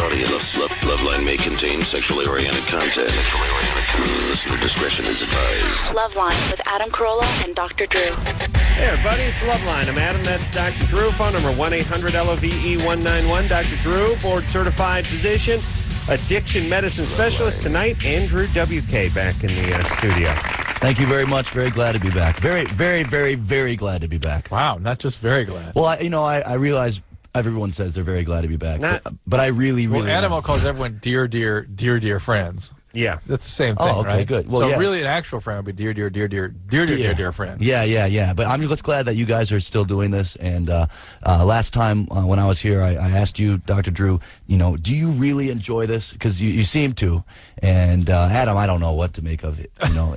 audience. Loveline may contain sexually oriented content. Listener discretion is advised. Loveline with Adam Carolla and Dr. Drew. Hey, everybody, it's Loveline. I'm Adam, that's Dr. Drew. Phone number 1-800-LOVE-191. Dr. Drew, board-certified physician, addiction medicine specialist. Tonight, Andrew W.K. back in the studio. Thank you very much. Very glad to be back. Very, very, very, very glad to be back. Wow, not just very glad. Well, I realize everyone says they're very glad to be back, but I really, really. Well, Adam calls everyone dear, dear, dear, dear friends. Yeah, that's the same thing, okay, right? Good. Well, so yeah. really, an actual friend would be dear, dear, dear, dear, dear, dear, dear, dear friend. Yeah. But I'm just glad that you guys are still doing this. And last time when I was here, I asked you, Dr. Drew, do you really enjoy this? Because you seem to. And Adam, I don't know what to make of it.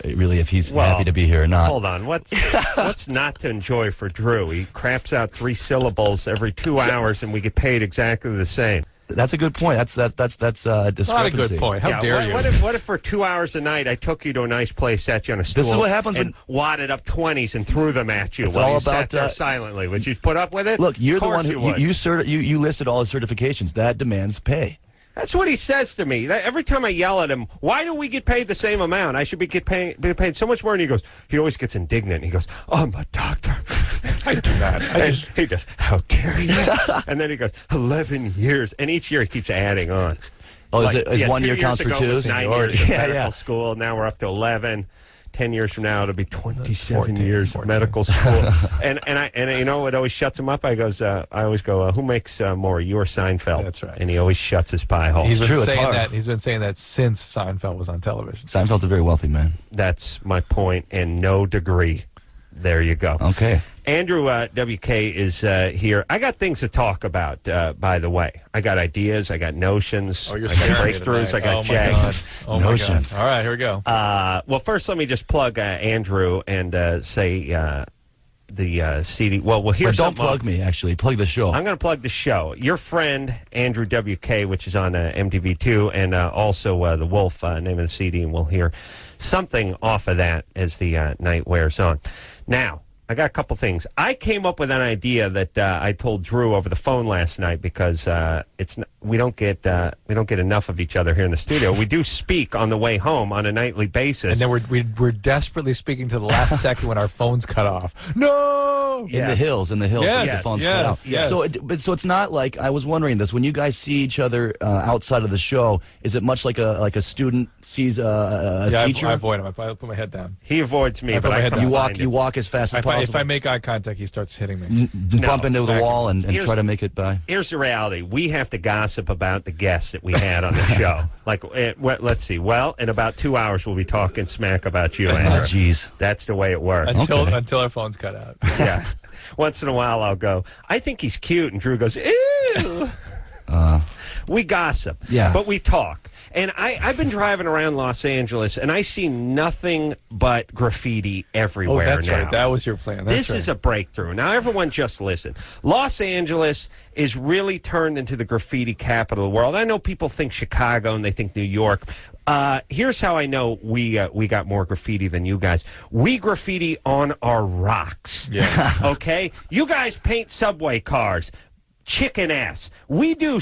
Really, if he's happy to be here or not. Hold on, what's not to enjoy for Drew? He craps out 3 syllables every 2 hours, and we get paid exactly the same. That's a good point. That's a discrepancy. Not a good point. How dare you? What if for 2 hours a night I took you to a nice place, sat you on a stool, this is what happens and wadded up 20s and threw them at you while you sat there silently? Would you put up with it? Look, you're the one who you listed all the certifications. That demands pay. That's what he says to me. Every time I yell at him, why do we get paid the same amount? I should be paid so much more. And he always gets indignant. He goes, I'm a doctor. I do not. He goes, how dare you? And then he goes, 11 years. And each year he keeps adding on. Oh, is 1 year counts for 2? 9 years of medical school. Now we're up to 11. 10 years from now, it'll be 27 years of medical school. and you know what always shuts him up? I always go, who makes more, you or Seinfeld? That's right. And he always shuts his pie hole. He's been saying that since Seinfeld was on television. Seinfeld's a very wealthy man. That's my point, and no degree. There you go. Okay. Andrew W.K. is here. I got things to talk about, by the way. I got ideas. I got notions. Oh, you're I got scaring me breakthrough. tonight. I got jags. Oh, notions. my God. All right, here we go. Well, first, let me just plug Andrew and say the CD. Well, here's don't plug me, actually. Plug the show. I'm going to plug the show. Your friend, Andrew W.K., which is on MTV2, and also The Wolf, name of the CD, and we'll hear something off of that as the night wears on. Now, I got a couple things. I came up with an idea that I told Drew over the phone last night because we don't get enough of each other here in the studio. We do speak on the way home on a nightly basis, and then we're desperately speaking to the last second when our phones cut off. No, in the hills, yes, the phones cut out. Yes. So it's not like I was wondering this when you guys see each other outside of the show. Is it much like a student sees a teacher? I avoid him. I put my head down. He avoids me, but you walk as fast as possible. If I make eye contact, he starts hitting me. Bump into the wall and try to make it by. Here's the reality. We have to gossip about the guests that we had on the show. Let's see. Well, in about 2 hours, we'll be talking smack about you, Andrew. Oh, jeez. That's the way it works. Until our phones cut out. Yeah. Once in a while, I'll go, I think he's cute, and Drew goes, ew. We gossip. Yeah. But we talk. And I've been driving around Los Angeles, and I see nothing but graffiti everywhere now. Oh, that's right. That was your plan. This is a breakthrough. Now, everyone just listen. Los Angeles is really turned into the graffiti capital of the world. I know people think Chicago and they think New York. Here's how I know we got more graffiti than you guys. We graffiti on our rocks. Yeah. Okay? You guys paint subway cars. Chicken ass. We do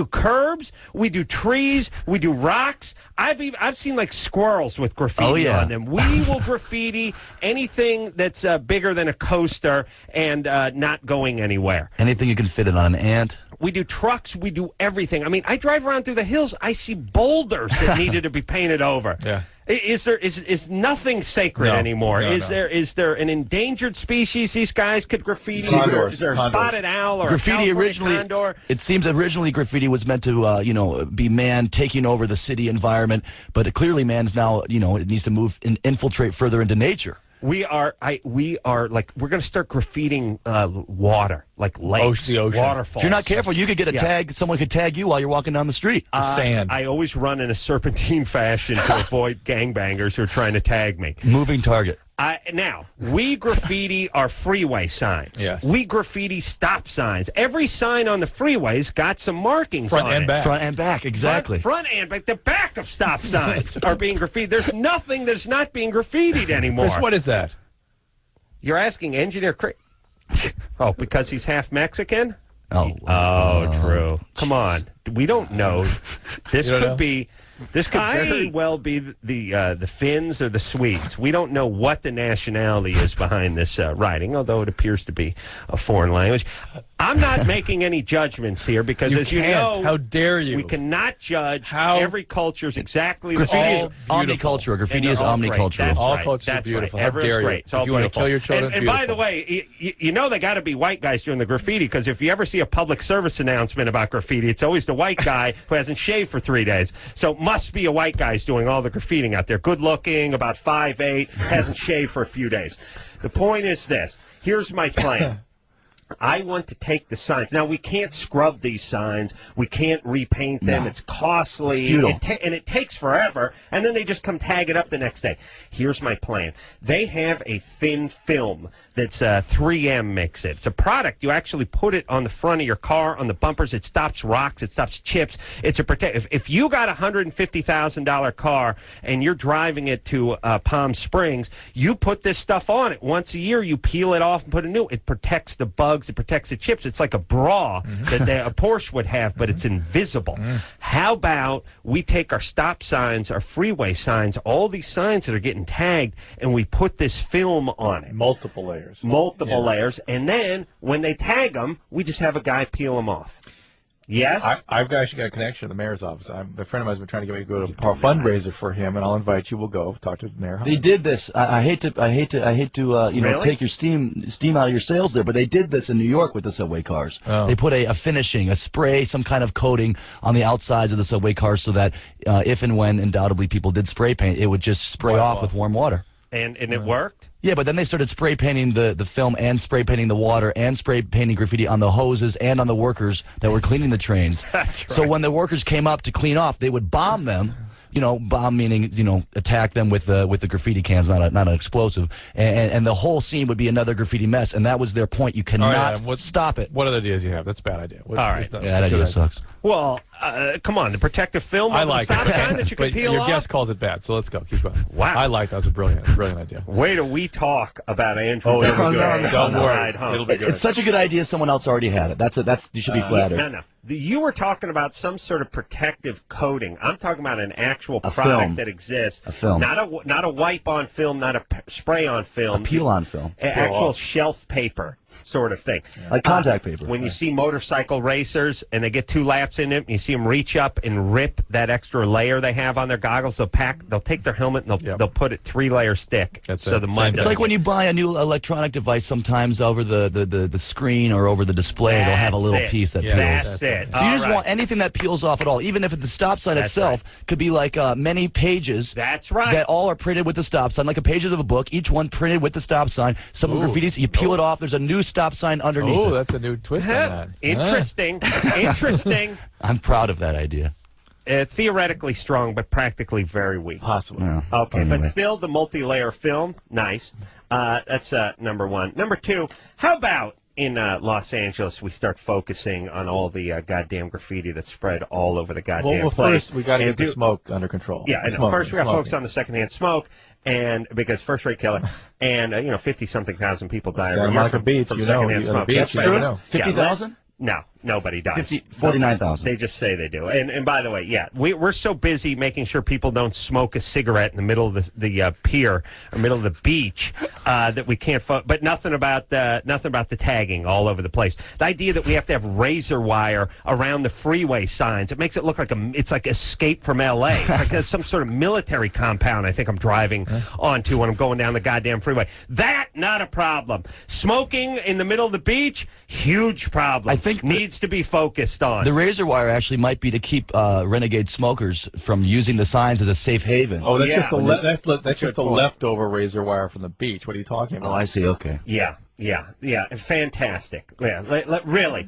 curbs, we do trees, we do rocks. I've seen like squirrels with graffiti on them. We will graffiti anything that's bigger than a coaster and not going anywhere. Anything you can fit it on an ant. We do trucks. We do everything. I mean, I drive around through the hills. I see boulders that needed to be painted over. Yeah. Is nothing sacred anymore? Is there an endangered species these guys could graffiti? Is there a spotted owl or graffiti? A condor? It seems originally graffiti was meant to be man taking over the city environment, but clearly man's now it needs to move and infiltrate further into nature. We are like we're going to start graffitiing water, like lakes, the ocean. Waterfalls. If you're not careful, you could get a tag. Someone could tag you while you're walking down the street. Sand. I always run in a serpentine fashion to avoid gangbangers who are trying to tag me. Moving target. Now, we graffiti our freeway signs. Yes. We graffiti stop signs. Every sign on the freeway's got some markings Front on and it. back. Front and back, exactly. Front and back. The back of stop signs are being graffitied. There's nothing that's not being graffitied anymore. Chris, what is that? You're asking Engineer Chris. Oh, because he's half Mexican? Oh, true. Come come on. We don't know. This don't could know? be. This could very well be the Finns or the Swedes. We don't know what the nationality is behind this writing, although it appears to be a foreign language. I'm not making any judgments here because, as you know, how dare you? we cannot judge every culture is exactly the Graffiti same. is omnicultural. Graffiti is omnicultural. That's All right. cultures are That's beautiful. Right. How Everyone's dare you? great. It's all If you want to beautiful. kill your children, and by the way, you know they got to be white guys doing the graffiti because if you ever see a public service announcement about graffiti, it's always the white guy who hasn't shaved for 3 days. So it must be a white guy doing all the graffitiing out there. Good looking, about 5'8", hasn't shaved for a few days. The point is this. Here's my plan. I want to take the signs. Now, we can't scrub these signs. We can't repaint them. No. It's costly. It's futile. And it takes forever. And then they just come tag it up the next day. Here's my plan. They have a thin film that's 3M makes it. It's a product. You actually put it on the front of your car, on the bumpers. It stops rocks. It stops chips. It's a protect. If you got a $150,000 car and you're driving it to Palm Springs, you put this stuff on it. Once a year, you peel it off and put a new. It protects the bugs. It protects the chips. It's like a bra that a Porsche would have, but it's invisible. How about we take our stop signs, our freeway signs, all these signs that are getting tagged, and we put this film on it. Multiple layers. Multiple layers. And then when they tag them, we just have a guy peel them off. Yes? I've actually got a connection to the mayor's office. A friend of mine has been trying to get me to go to a fundraiser for him, and I'll invite you. We'll go talk to the mayor. They did this. I hate to Really? take your steam out of your sails there, but they did this in New York with the subway cars. Oh. They put a finishing, a spray, some kind of coating on the outsides of the subway cars so that if and when undoubtedly people did spray paint, it would just spray off with warm water. And it worked? Yeah, but then they started spray painting the film and spray painting the water and spray painting graffiti on the hoses and on the workers that were cleaning the trains. That's right. So when the workers came up to clean off, they would bomb them. Bomb meaning, attack them with the graffiti cans, not an explosive. And the whole scene would be another graffiti mess. And that was their point. You cannot stop it. What other ideas do you have? That's a bad idea. All right. Yeah, that idea sucks. Well, come on. The protective film on the stop sign that you can but peel your off? guest calls it bad, so let's go. Keep going. Wow. I like that. That's a brilliant idea. Wait till we talk about Andrew. Oh, it'll be W.K. good. Don't worry. Ride home. It'll be good. It's such a good idea. Someone else already had it. That's you should be flattered. No. You were talking about some sort of protective coating. I'm talking about an actual A product film. that exists. A film. Not a wipe-on film, not a spray-on film. A peel-on film. Actual shelf paper sort of thing. Like contact paper. When you see motorcycle racers and they get 2 laps in it, and you see them reach up and rip that extra layer they have on their goggles, they'll take their helmet and they'll put it 3-layer stick. That's so it. the mud. It's like when you buy a new electronic device, sometimes over the screen or over the display, they'll have a little piece that peels. That's it. So you just want anything that peels off at all, even if the stop sign itself could be like many pages. That's right. That all are printed with the stop sign, like a pages of a book, each one printed with the stop sign. Some graffitis, you peel it off, there's a new stop sign underneath Oh, it. that's a new twist on that. Interesting. Interesting. I'm proud of that idea. Theoretically strong, but practically very weak. Possibly. Yeah. Okay, Anyway. but still the multi-layer film, nice. That's number one. Number two, how about in Los Angeles we start focusing on all the goddamn graffiti that's spread all over the goddamn Well, place? first we got to And get the smoke under control. Yeah, and first we got to focus on the secondhand smoke, and because first-rate killer, and 50-something thousand people die every Santa year Monica Beach, from you know, secondhand on the smoke. beach, That's you right. never know. 50,000? No, nobody dies. 49,000. They just say they do. And by the way, yeah, we're so busy making sure people don't smoke a cigarette in the middle of the pier or middle of the beach that we can't. But nothing about the tagging all over the place. The idea that we have to have razor wire around the freeway signs, it makes it look like it's like Escape from L.A. It's like there's some sort of military compound I think I'm driving onto when I'm going down the goddamn freeway. That, not a problem. Smoking in the middle of the beach, huge problem. I think needs to be focused on. The razor wire actually might be to keep renegade smokers from using the signs as a safe haven. Oh, that's Yeah. that's just the leftover razor wire from the beach. What are you talking about? Oh, I see. Okay. Yeah, fantastic. Yeah, really.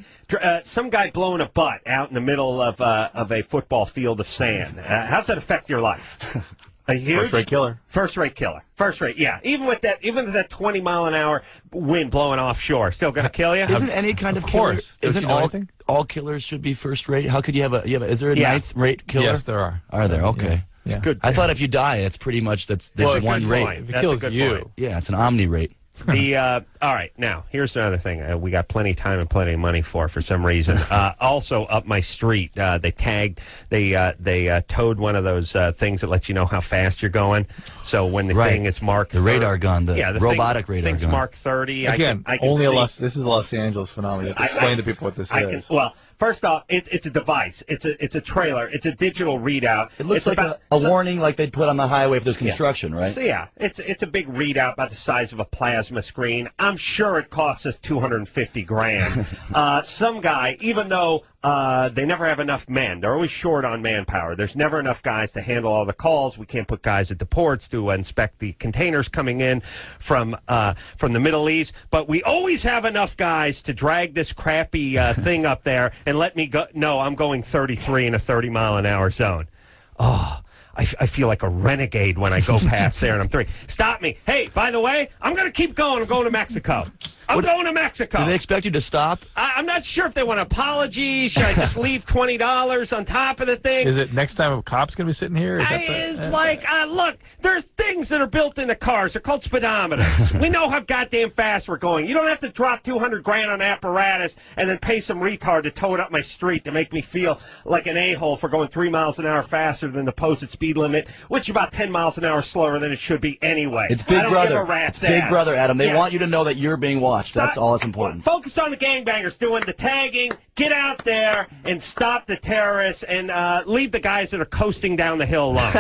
Some guy blowing a butt out in the middle of a football field of sand. How's that affect your life? A huge First-rate killer. First-rate killer. First-rate, yeah. Even with that 20-mile-an-hour wind blowing offshore, still going to kill you? Isn't any kind of course. killer? Isn't Don't you know anything? all killers should be first rate? How could you have is there a Yeah. ninth rate killer? Yes, there are. Are there? Okay. It's Yeah. good. I thought if you die, it's pretty much there's Well, one good rate. point. If it That's a kills good you. point. Yeah, it's an omni rate. All right, now here's another thing we got plenty of time and plenty of money for some reason. Also up my street, they towed one of those things that let you know how fast you're going. So when the thing is marked, the radar gun, the robotic radar thing's gun, marked 30. Again, I can only see. this is a Los Angeles phenomenon. Explain to people what this is. Well, first off, it's a device. It's a trailer. It's a digital readout. It looks like a warning like they'd put on the highway if there's construction, right? So it's a big readout about the size of a plasma screen. I'm sure it costs us $250,000. Some guy, even though they never have enough men, they're always short on manpower. There's never enough guys to handle all the calls. We can't put guys at the ports to inspect the containers coming in from the Middle East. But we always have enough guys to drag this crappy thing up there and let me go. No, I'm going 33 in a 30-mile-an-hour zone. Oh, I feel like a renegade when I go past there and I'm 3. Stop me. Hey, by the way, I'm going to keep going. I'm going to Mexico. I'm going to Mexico. Do they expect you to stop? I'm not sure if they want an apology. Should I just leave $20 on top of the thing? Is it next time a cop's going to be sitting here? Look, there's things that are built into cars. They're called speedometers. We know how goddamn fast we're going. You don't have to drop $200,000 on apparatus and then pay some retard to tow it up my street to make me feel like an a-hole for going 3 miles an hour faster than the posted speed limit, which is about 10 miles an hour slower than it should be anyway. It's Big Brother. It's Big Brother, Adam. They want you to know that you're being watched. That's all that's important. Focus on the gangbangers doing the tagging. Get out there and stop the terrorists and leave the guys that are coasting down the hill alone.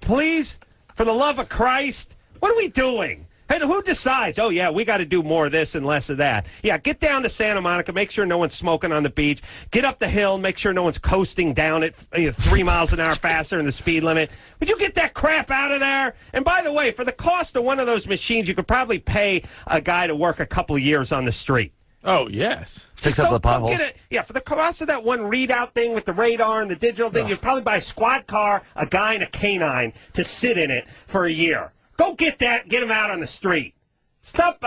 Please, for the love of Christ, what are we doing? Hey, who decides? Oh, yeah, we got to do more of this and less of that. Yeah, get down to Santa Monica. Make sure no one's smoking on the beach. Get up the hill. Make sure no one's coasting down at 3 miles an hour faster than the speed limit. Would you get that crap out of there? And by the way, for the cost of one of those machines, you could probably pay a guy to work a couple of years on the street. Oh, yes. Fix up the potholes. For the cost of that one readout thing with the radar and the digital thing, you'd probably buy a squad car, a guy, and a canine to sit in it for a year. Go get that. Get him out on the street. Stop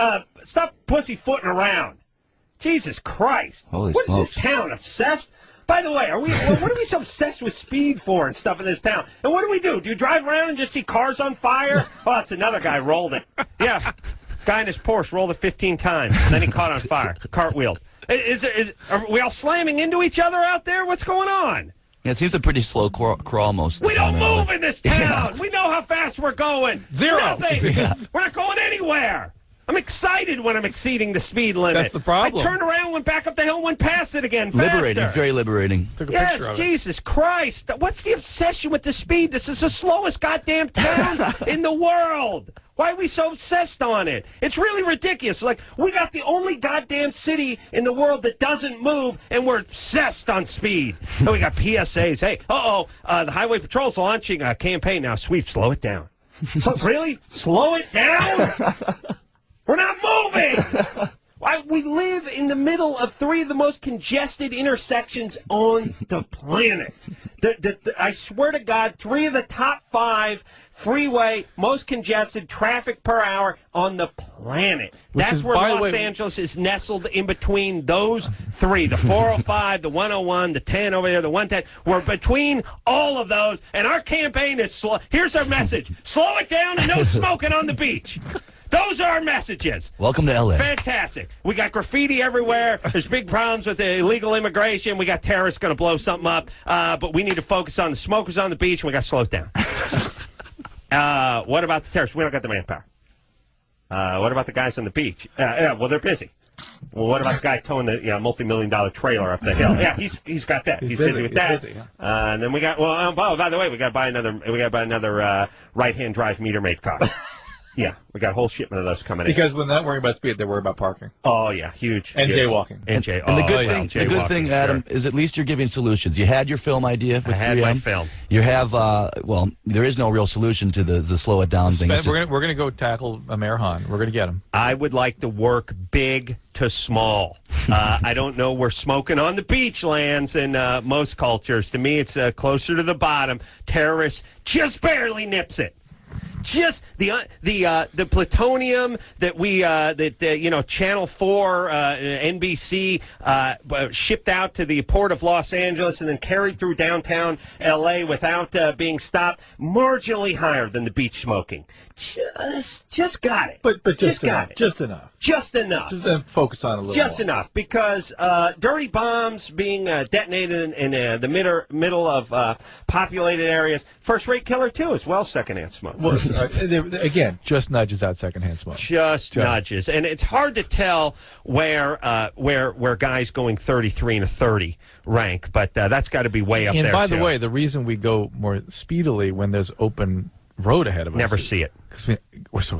pussyfooting around. Jesus Christ! Holy what smokes. is this town obsessed? By the way, what are we so obsessed with speed for and stuff in this town? And what do? Do you drive around and just see cars on fire? Oh, that's another guy rolled it. Yeah, guy in his Porsche rolled it 15 times, and then he caught on fire, cartwheeled. Are we all slamming into each other out there? What's going on? Yeah, it seems a pretty slow crawl most of the We time. don't move in this town. Yeah. We know how fast we're going. Zero. Nothing. Yeah. We're not going anywhere. I'm excited when I'm exceeding the speed limit. That's the problem. I turned around, went back up the hill, went past it again faster. Liberating. It's very liberating. Took a picture of it. Jesus Christ. What's the obsession with the speed? This is the slowest goddamn town in the world. Why are we so obsessed on it? It's really ridiculous. Like, we got the only goddamn city in the world that doesn't move, and we're obsessed on speed. And we got PSAs. Hey, the Highway Patrol's launching a campaign now. Sweep, slow it down. Really? Slow it down? We're not moving! We live in the middle of 3 of the most congested intersections on the planet. I swear to God, 3 of the top 5 freeway most congested traffic per hour on the planet. That's where Los Angeles is nestled in between those 3. The 405, the 101, the 10 over there, the 110. We're between all of those, and our campaign is slow. Here's our message. Slow it down and no smoking on the beach. Those are our messages. Welcome to L.A. Fantastic. We got graffiti everywhere. There's big problems with the illegal immigration. We got terrorists going to blow something up. But we need to focus on the smokers on the beach, and we got to slow it down. What about the terrorists? We don't got the manpower. What about the guys on the beach? Well, they're busy. Well, what about the guy towing the multi-million-dollar trailer up the hill? Yeah, he's got that. He's busy with that. Busy, yeah. And then we got. Well, by the way, we got to buy another right-hand drive meter-made car. Yeah, we got a whole shipment of those coming in. Because when they're not worrying about speed, they're worried about parking. Oh, yeah, huge. And jaywalking. And the good thing, Adam, is at least you're giving solutions. You had your film idea with 3M. I had my film. You have, there is no real solution to the slow it down thing. We're going to go tackle Mayor Hahn. We're going to get him. I would like to work big to small. I don't know where smoking on the beach lands in most cultures. To me, it's closer to the bottom. Terrorists just barely nips it. Just the plutonium that we Channel 4 NBC shipped out to the port of Los Angeles and then carried through downtown L.A. without being stopped, marginally higher than the beach smoking. Just got it. But just enough. Got it. Just enough. Just enough. Just focus on a little Just more. enough, because dirty bombs being detonated in the middle of populated areas, first-rate killer, too, as well, secondhand smoke. Well, again, just nudges out secondhand smoke. Just nudges. And it's hard to tell where guys going 33 and a 30 rank, but that's got to be way up there, And by the too. way, the reason we go more speedily when there's open road ahead of us. Never see it. Because we're It's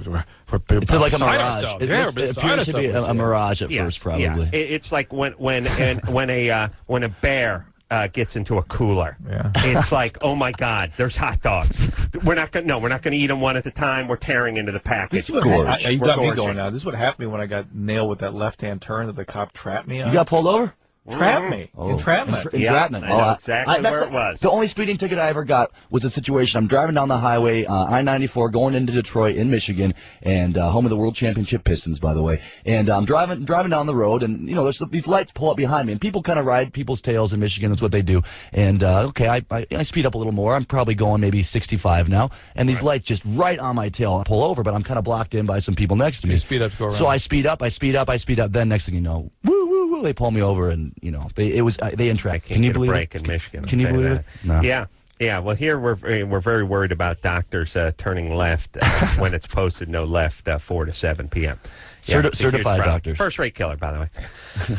like a mirage. It appears to be a mirage at first, probably. Yeah. It's like when a bear gets into a cooler. Yeah. It's like, oh my God, there's hot dogs. We're not gonna eat them one at a time. We're tearing into the package. This is what you got me going now. This is what happened to me when I got nailed with that left-hand turn that the cop trapped me on. You got pulled over? Trapped me. Entrapment. Entrapment. I know exactly where it was. The only speeding ticket I ever got was a situation. I'm driving down the highway, I-94, going into Detroit in Michigan, and home of the World Championship Pistons, by the way. And I'm driving down the road, and there's these lights pull up behind me, and people kind of ride people's tails in Michigan. That's what they do. And I speed up a little more. I'm probably going maybe 65 now, and these lights just right on my tail. I pull over, but I'm kind of blocked in by some people next to me. You speed up to go around. So I speed up. Then next thing you know, woo, they pull me over, and they entrapped. Can you believe break it? in Michigan? Can you believe it? No. Yeah. Well, here we're very worried about doctors turning left when it's posted no left 4 to 7 p.m. Yeah, Certified doctors. First-rate killer, by the way.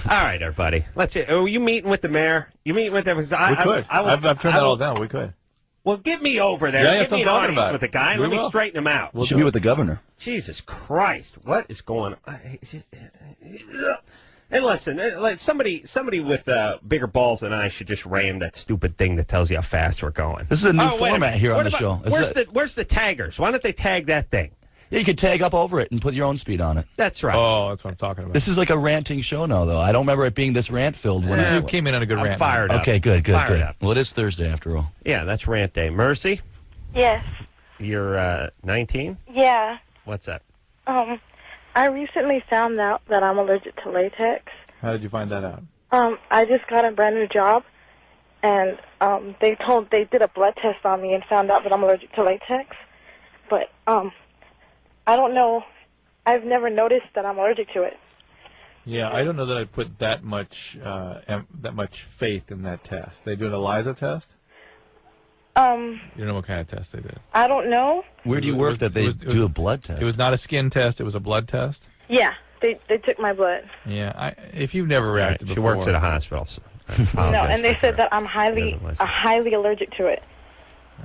All right, everybody. Let's see. Are you meeting with the mayor? You meeting with them? We could. I've turned that all down. We could. Well, get me over there. Yeah, Get me an talking audience about with the guy. We Let me will. straighten him out. You should be with the governor. Jesus Christ. What is going on? And listen, somebody with bigger balls than I should just ram that stupid thing that tells you how fast we're going. This is a new format here on the show. Where's the taggers? Why don't they tag that thing? Yeah, you could tag up over it and put your own speed on it. That's right. Oh, that's what I'm talking about. This is like a ranting show now, though. I don't remember it being this rant-filled. You came in on a good rant. Fired up. Okay, good. Fired up. Well, it is Thursday, after all. Yeah, that's rant day. Mercy, Yes. you're 19? Yeah. What's that? I recently found out that I'm allergic to latex. How did you find that out? I just got a brand new job, and they did a blood test on me and found out that I'm allergic to latex. But I don't know. I've never noticed that I'm allergic to it. Yeah, I don't know that I'd put that much faith in that test. They do an ELISA test? You don't know what kind of test they did? I don't know. Where do you work that they do a blood test? It was not a skin test. It was a blood test. Yeah, they took my blood. Yeah, if you've never reacted She before. works at a hospital. So No, and they said that I'm highly allergic to it.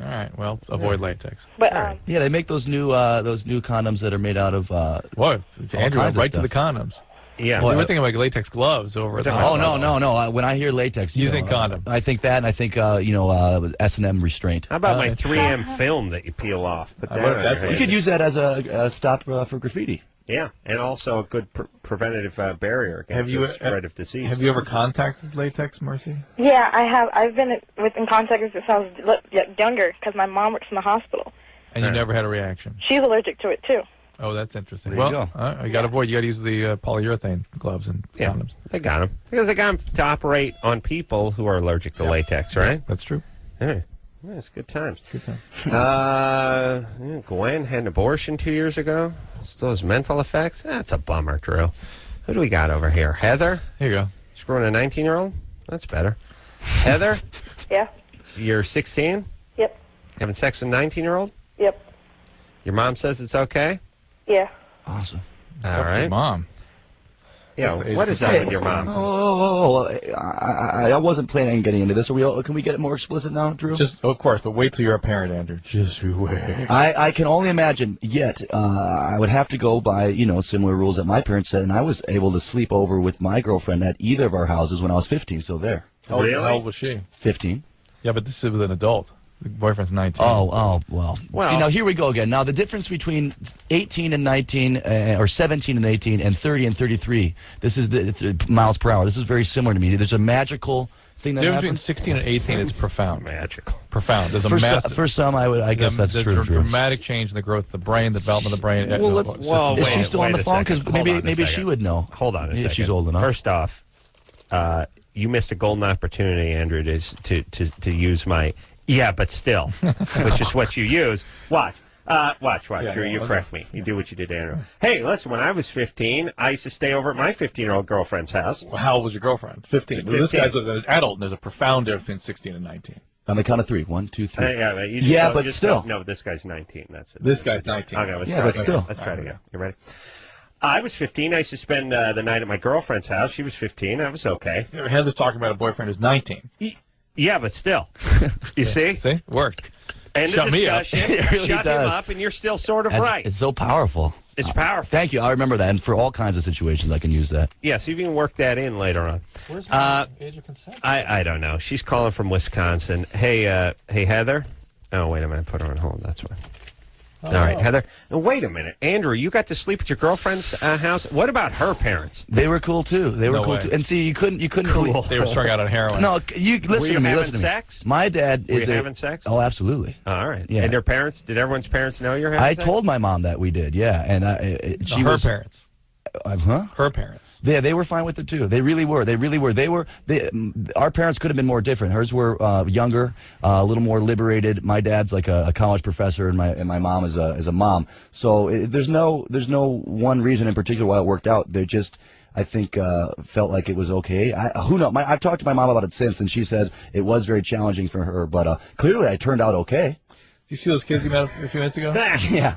All right, well, avoid latex. But Yeah, they make those new condoms that are made out of. Boy, Andrew went kinds of right to the stuff. condoms. Yeah. We were thinking about latex gloves over at the Oh hospital. no! When I hear latex, You think condom. I think that, and I think S&M restraint. How about my 3M film that you peel off? Put that on your You head. could use that as a stop for graffiti. Yeah, and also a good preventative barrier against the spread of disease. Have you ever contacted latex, Mercy? yeah, I have. I've been in contact since I was younger because my mom works in the hospital. And you never had a reaction? She's allergic to it too. Oh, that's interesting. There you go. You got to avoid. You got to use the polyurethane gloves and condoms. They got them. Because they got them to operate on people who are allergic to latex, right? That's true. Yeah. Yeah, it's good times. Good time. Gwen had an abortion 2 years ago. Still has mental effects. That's a bummer, Drew. Who do we got over here? Heather? Here you go. Screwing a 19-year-old? That's better. Heather? Yeah. You're 16? Yep. Having sex with a 19-year-old? Yep. Your mom says it's okay? Yeah. Awesome. All Up to right. your mom. Yeah, what is that with your mom? I wasn't planning on getting into this. Can we get more explicit now, Drew? Of course, but wait till you're a parent, Andrew. Just wait. I can only imagine. Yet, I would have to go by similar rules that my parents said, and I was able to sleep over with my girlfriend at either of our houses when I was 15. So there, Really? How old was she? 15. Yeah, but this is with an adult. The boyfriend's 19. Oh, well. See, now here we go again. Now, the difference between 18 and 19, or 17 and 18, and 30 and 33, this is the miles per hour. This is very similar to me. There's a magical thing that Between happens? 16 and 18, it's profound. Magical. Profound. There's a For, massive. for some, I guess that's there's true. a dramatic change in the growth of the brain, the development of the brain. Well, Is she still on the phone? Because maybe she would know. Hold on a second. If she's old enough. First off, you missed a golden opportunity, Andrew, to use my but still, which is what you use. Watch. Watch. You correct me. You do what you did, Andrew. Hey, listen, when I was 15, I used to stay over at my 15-year-old girlfriend's house. Well, how old was your girlfriend? 15. 15. This guy's an adult, and there's a profound difference between 16 and 19. On the count of 3. 1, 2, 3. But still. No, this guy's 19. That's it. This guy's 19. Okay, let's Yeah, try but it again. still. Let's try it again. You ready? I was 15. I used to spend the night at my girlfriend's house. She was 15. That was okay. Heather's talking about a boyfriend who's 19. Yeah, but still. You see? See? Worked. And Shut the me up. discussion, It really shut does. him up, and you're still sort of That's- right. It's so powerful. It's powerful. Thank you. I remember that. And for all kinds of situations, I can use that. Yeah, so you can work that in later on. Where's my age of consent? I don't know. She's calling from Wisconsin. Hey, Heather. Oh, wait a minute. Put her on hold. That's why. All right, Heather. And wait a minute. Andrew, you got to sleep at your girlfriend's house? What about her parents? They were cool too. They were No cool way. too. And see, you couldn't believe. They were strung out on heroin. No, you listen Were you to me. having Listen to me. sex? My dad Were is you having sex? Oh, absolutely. All right. Yeah. And their parents? Did everyone's parents know you're having I sex? told my mom that we did. Yeah, and she her was parents. Huh? Her parents. Yeah, they were fine with it too. They really were. Our parents could have been more different. Hers were younger, a little more liberated. My dad's like a college professor, and my mom is a mom. So there's no one reason in particular why it worked out. They just, I think, felt like it was okay. Who knows? I've talked to my mom about it since, and she said it was very challenging for her. But clearly, I turned out okay. Do you see those kids you met a few minutes ago? Yeah.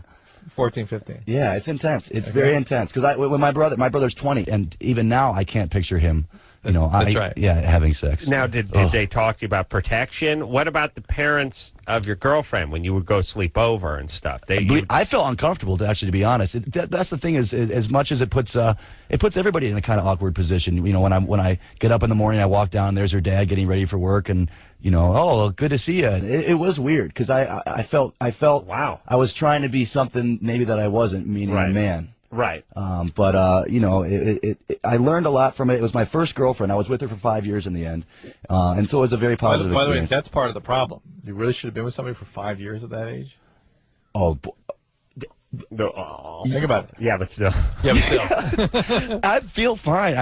14, 15. Yeah, it's intense. It's very intense. Because when my brother's 20, and even now I can't picture him. That's right. Yeah, having sex. Now, did they talk to you about protection? What about the parents of your girlfriend when you would go sleep over and stuff? I felt uncomfortable, to be honest. That's the thing is as much as it puts everybody in a kind of awkward position. When I get up in the morning, I walk down, there's her dad getting ready for work, and oh, good to see you. It was weird because I felt wow. I was trying to be something maybe that I wasn't, meaning a man. Right. But I learned a lot from it. It was my first girlfriend. I was with her for 5 years in the end, and so it was a very positive By the way, experience. that's part of the problem. You really should have been with somebody for 5 years at that age. Oh, Think about it. Yeah, but still. Yeah, but still. I feel fine.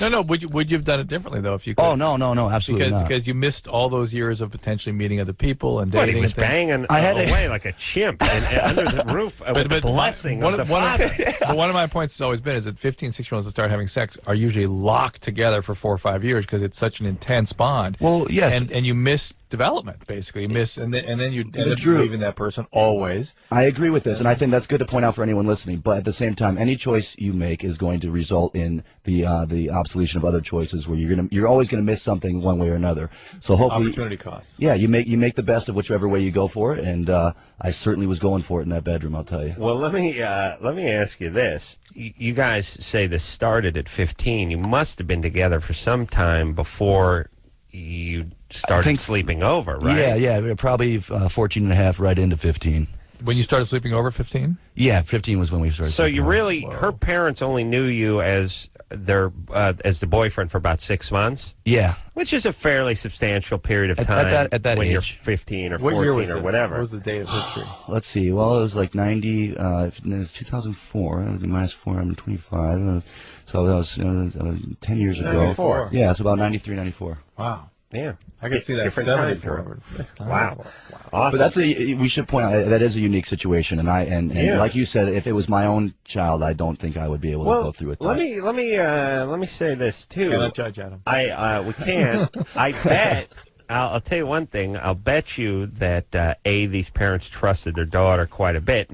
No. Would you have done it differently though if you could? Oh no, absolutely not. Because you missed all those years of potentially meeting other people and What, dating. he was and things. banging away like a chimp and under the roof with the blessing of the father. But one of my points has always been is that 15, 16-year-olds that start having sex are usually locked together for 4 or 5 years because it's such an intense bond. Well, yes. And you miss development, basically. You miss, and then you end up Drew, leaving that person always. I agree with this, and I think that's good to point out for anyone listening. But at the same time, any choice you make is going to result in the obsolescence of other choices, where you're always going to miss something one way or another. So hopefully, opportunity costs. Yeah, you make the best of whichever way you go for it, and I certainly was going for it in that bedroom. I'll tell you. Well, let me ask you this: you guys say this started at 15. You must have been together for some time before you started sleeping over, right? Yeah, probably 14 and a half, right into 15. When you started sleeping over 15? Yeah, 15 was when we started. So you really, her parents only knew you as as the boyfriend for about 6 months? Yeah. Which is a fairly substantial period of time at that when age. you're 15 or What 14 year was or this? whatever. What was the date of history? Let's see. Well, it was like 90. It was 2004. That would be minus 4. I'm 25. So that was 10 years ago. 94. Yeah, it's about 93, 94. Wow. Yeah. I could see that Different 74. Wow. Awesome. But we should point out that is a unique situation, and like you said, if it was my own child, I don't think I would be able to go through it. Let me say this too. Cannot judge Adam. We can. I bet. I'll tell you one thing. I'll bet you that these parents trusted their daughter quite a bit.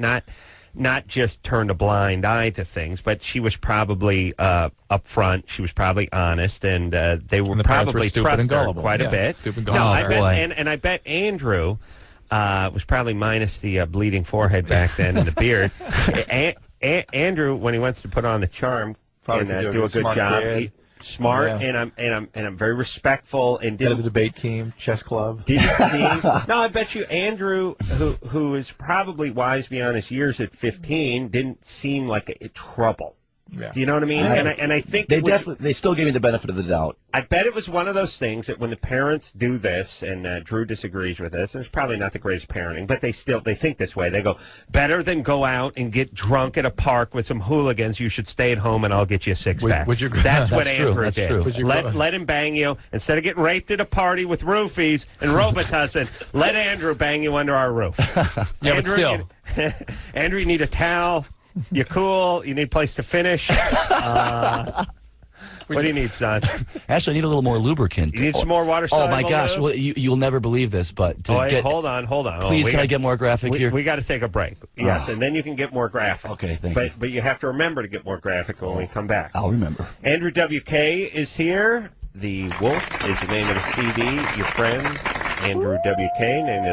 Not just turned a blind eye to things, but she was probably upfront. She was probably honest, and they were probably trust her quite a bit. Stupid and no, gullible. I bet, and I bet Andrew was probably minus the bleeding forehead back then and the beard. Andrew, when he wants to put on the charm, probably can do a good job. Smart, yeah. and I'm very respectful. And Head of the debate team, chess club. Didn't seem. No, I bet you Andrew, who is probably wise beyond his years at 15, didn't seem like a trouble. Yeah. Do you know what I mean? And I think they still gave me the benefit of the doubt. I bet it was one of those things that when the parents do this, and Drew disagrees with this, and it's probably not the greatest parenting, but they think this way. They go, better than go out and get drunk at a park with some hooligans, you should stay at home and I'll get you a six-pack. That's what Andrew did. Let him bang you. Instead of getting raped at a party with roofies and Robitussin, let Andrew bang you under our roof. Yeah, Andrew, but still. Andrew, you need a towel. You're cool. You need a place to finish. What do you need, son? Actually, I need a little more lubricant. You need some more water. Oh my gosh! Well, you'll never believe this, but hold on. Please, can I get more graphic here? We got to take a break. Yes, and then you can get more graphic. Okay, thank you. But you have to remember to get more graphic when we come back. I'll remember. Andrew W.K. is here. The Wolf is the name of the CD. Your friends, Andrew W.K. Name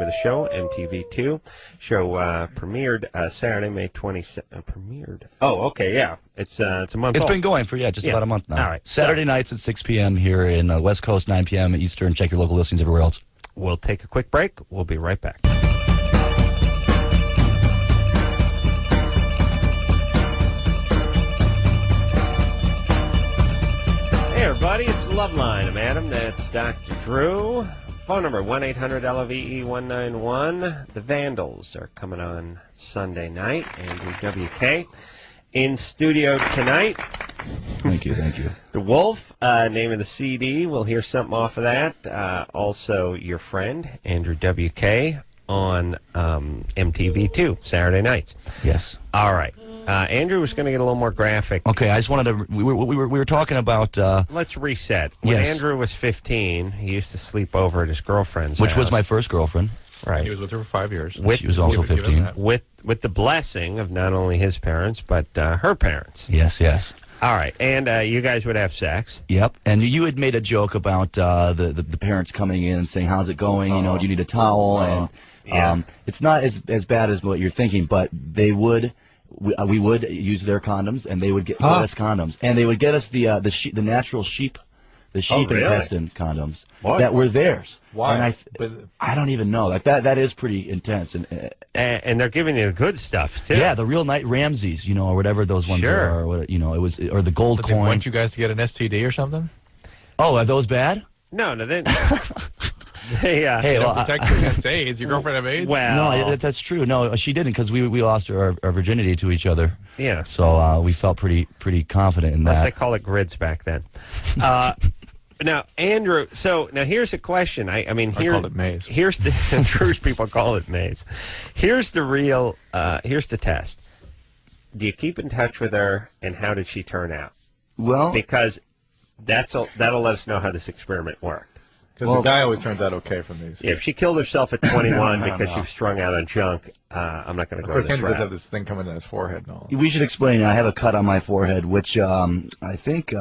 of the show, MTV2. Show premiered Saturday, May 27th. Premiered? Oh, okay, yeah. It's a month It's old. been going for, just about a month now. All right. Saturday nights at 6 p.m. here in West Coast, 9 p.m. Eastern. Check your local listings everywhere else. We'll take a quick break. We'll be right back. Hey, everybody. It's Loveline. I'm Adam. That's Dr. Drew. Phone number, 1-800-LOVE-191. The Vandals are coming on Sunday night. Andrew W.K. in studio tonight. Thank you. The Wolf, name of the CD. We'll hear something off of that. Also, your friend, Andrew W.K. on MTV2, Saturday nights. Yes. All right. Andrew was going to get a little more graphic. Okay, I just wanted to. We were talking about. Let's reset. When Andrew was 15, he used to sleep over at his girlfriend's which house. was my first girlfriend. Right. He was with her for 5 years. She was also 15. With the blessing of not only his parents but her parents. Yes. All right, and you guys would have sex. Yep, and you had made a joke about the parents coming in and saying, "How's it going? You know, do you need a towel?" And it's not as bad as what you're thinking, but they would. We would use their condoms, and they would get us condoms, and they would get us the natural sheep intestine condoms that were theirs. Why? And I don't even know. Like that is pretty intense, and they're giving you the good stuff too. Yeah, the real night Ramses, or whatever those ones are, or it was, or the gold coin. They want you guys to get an STD or something? Oh, are those bad? No, they. Hey, don't protect you against AIDS. Your girlfriend have AIDS? Well, no, that's true. No, she didn't, because we lost our virginity to each other. Yeah. So we felt pretty confident in that. Unless they call it grids back then. Now, Andrew. So now here's a question. I call it maize. Here's the Drew's people call it maize. Here's the real. Here's the test. Do you keep in touch with her, and how did she turn out? Well, because that'll let us know how this experiment worked. Because the guy always turns out okay from these. Yeah, if she killed herself at 21 because she was strung out on junk, I'm not going to go to this route. Of course, Andrew does have this thing coming in his forehead and all. We should explain. I have a cut on my forehead, which I think,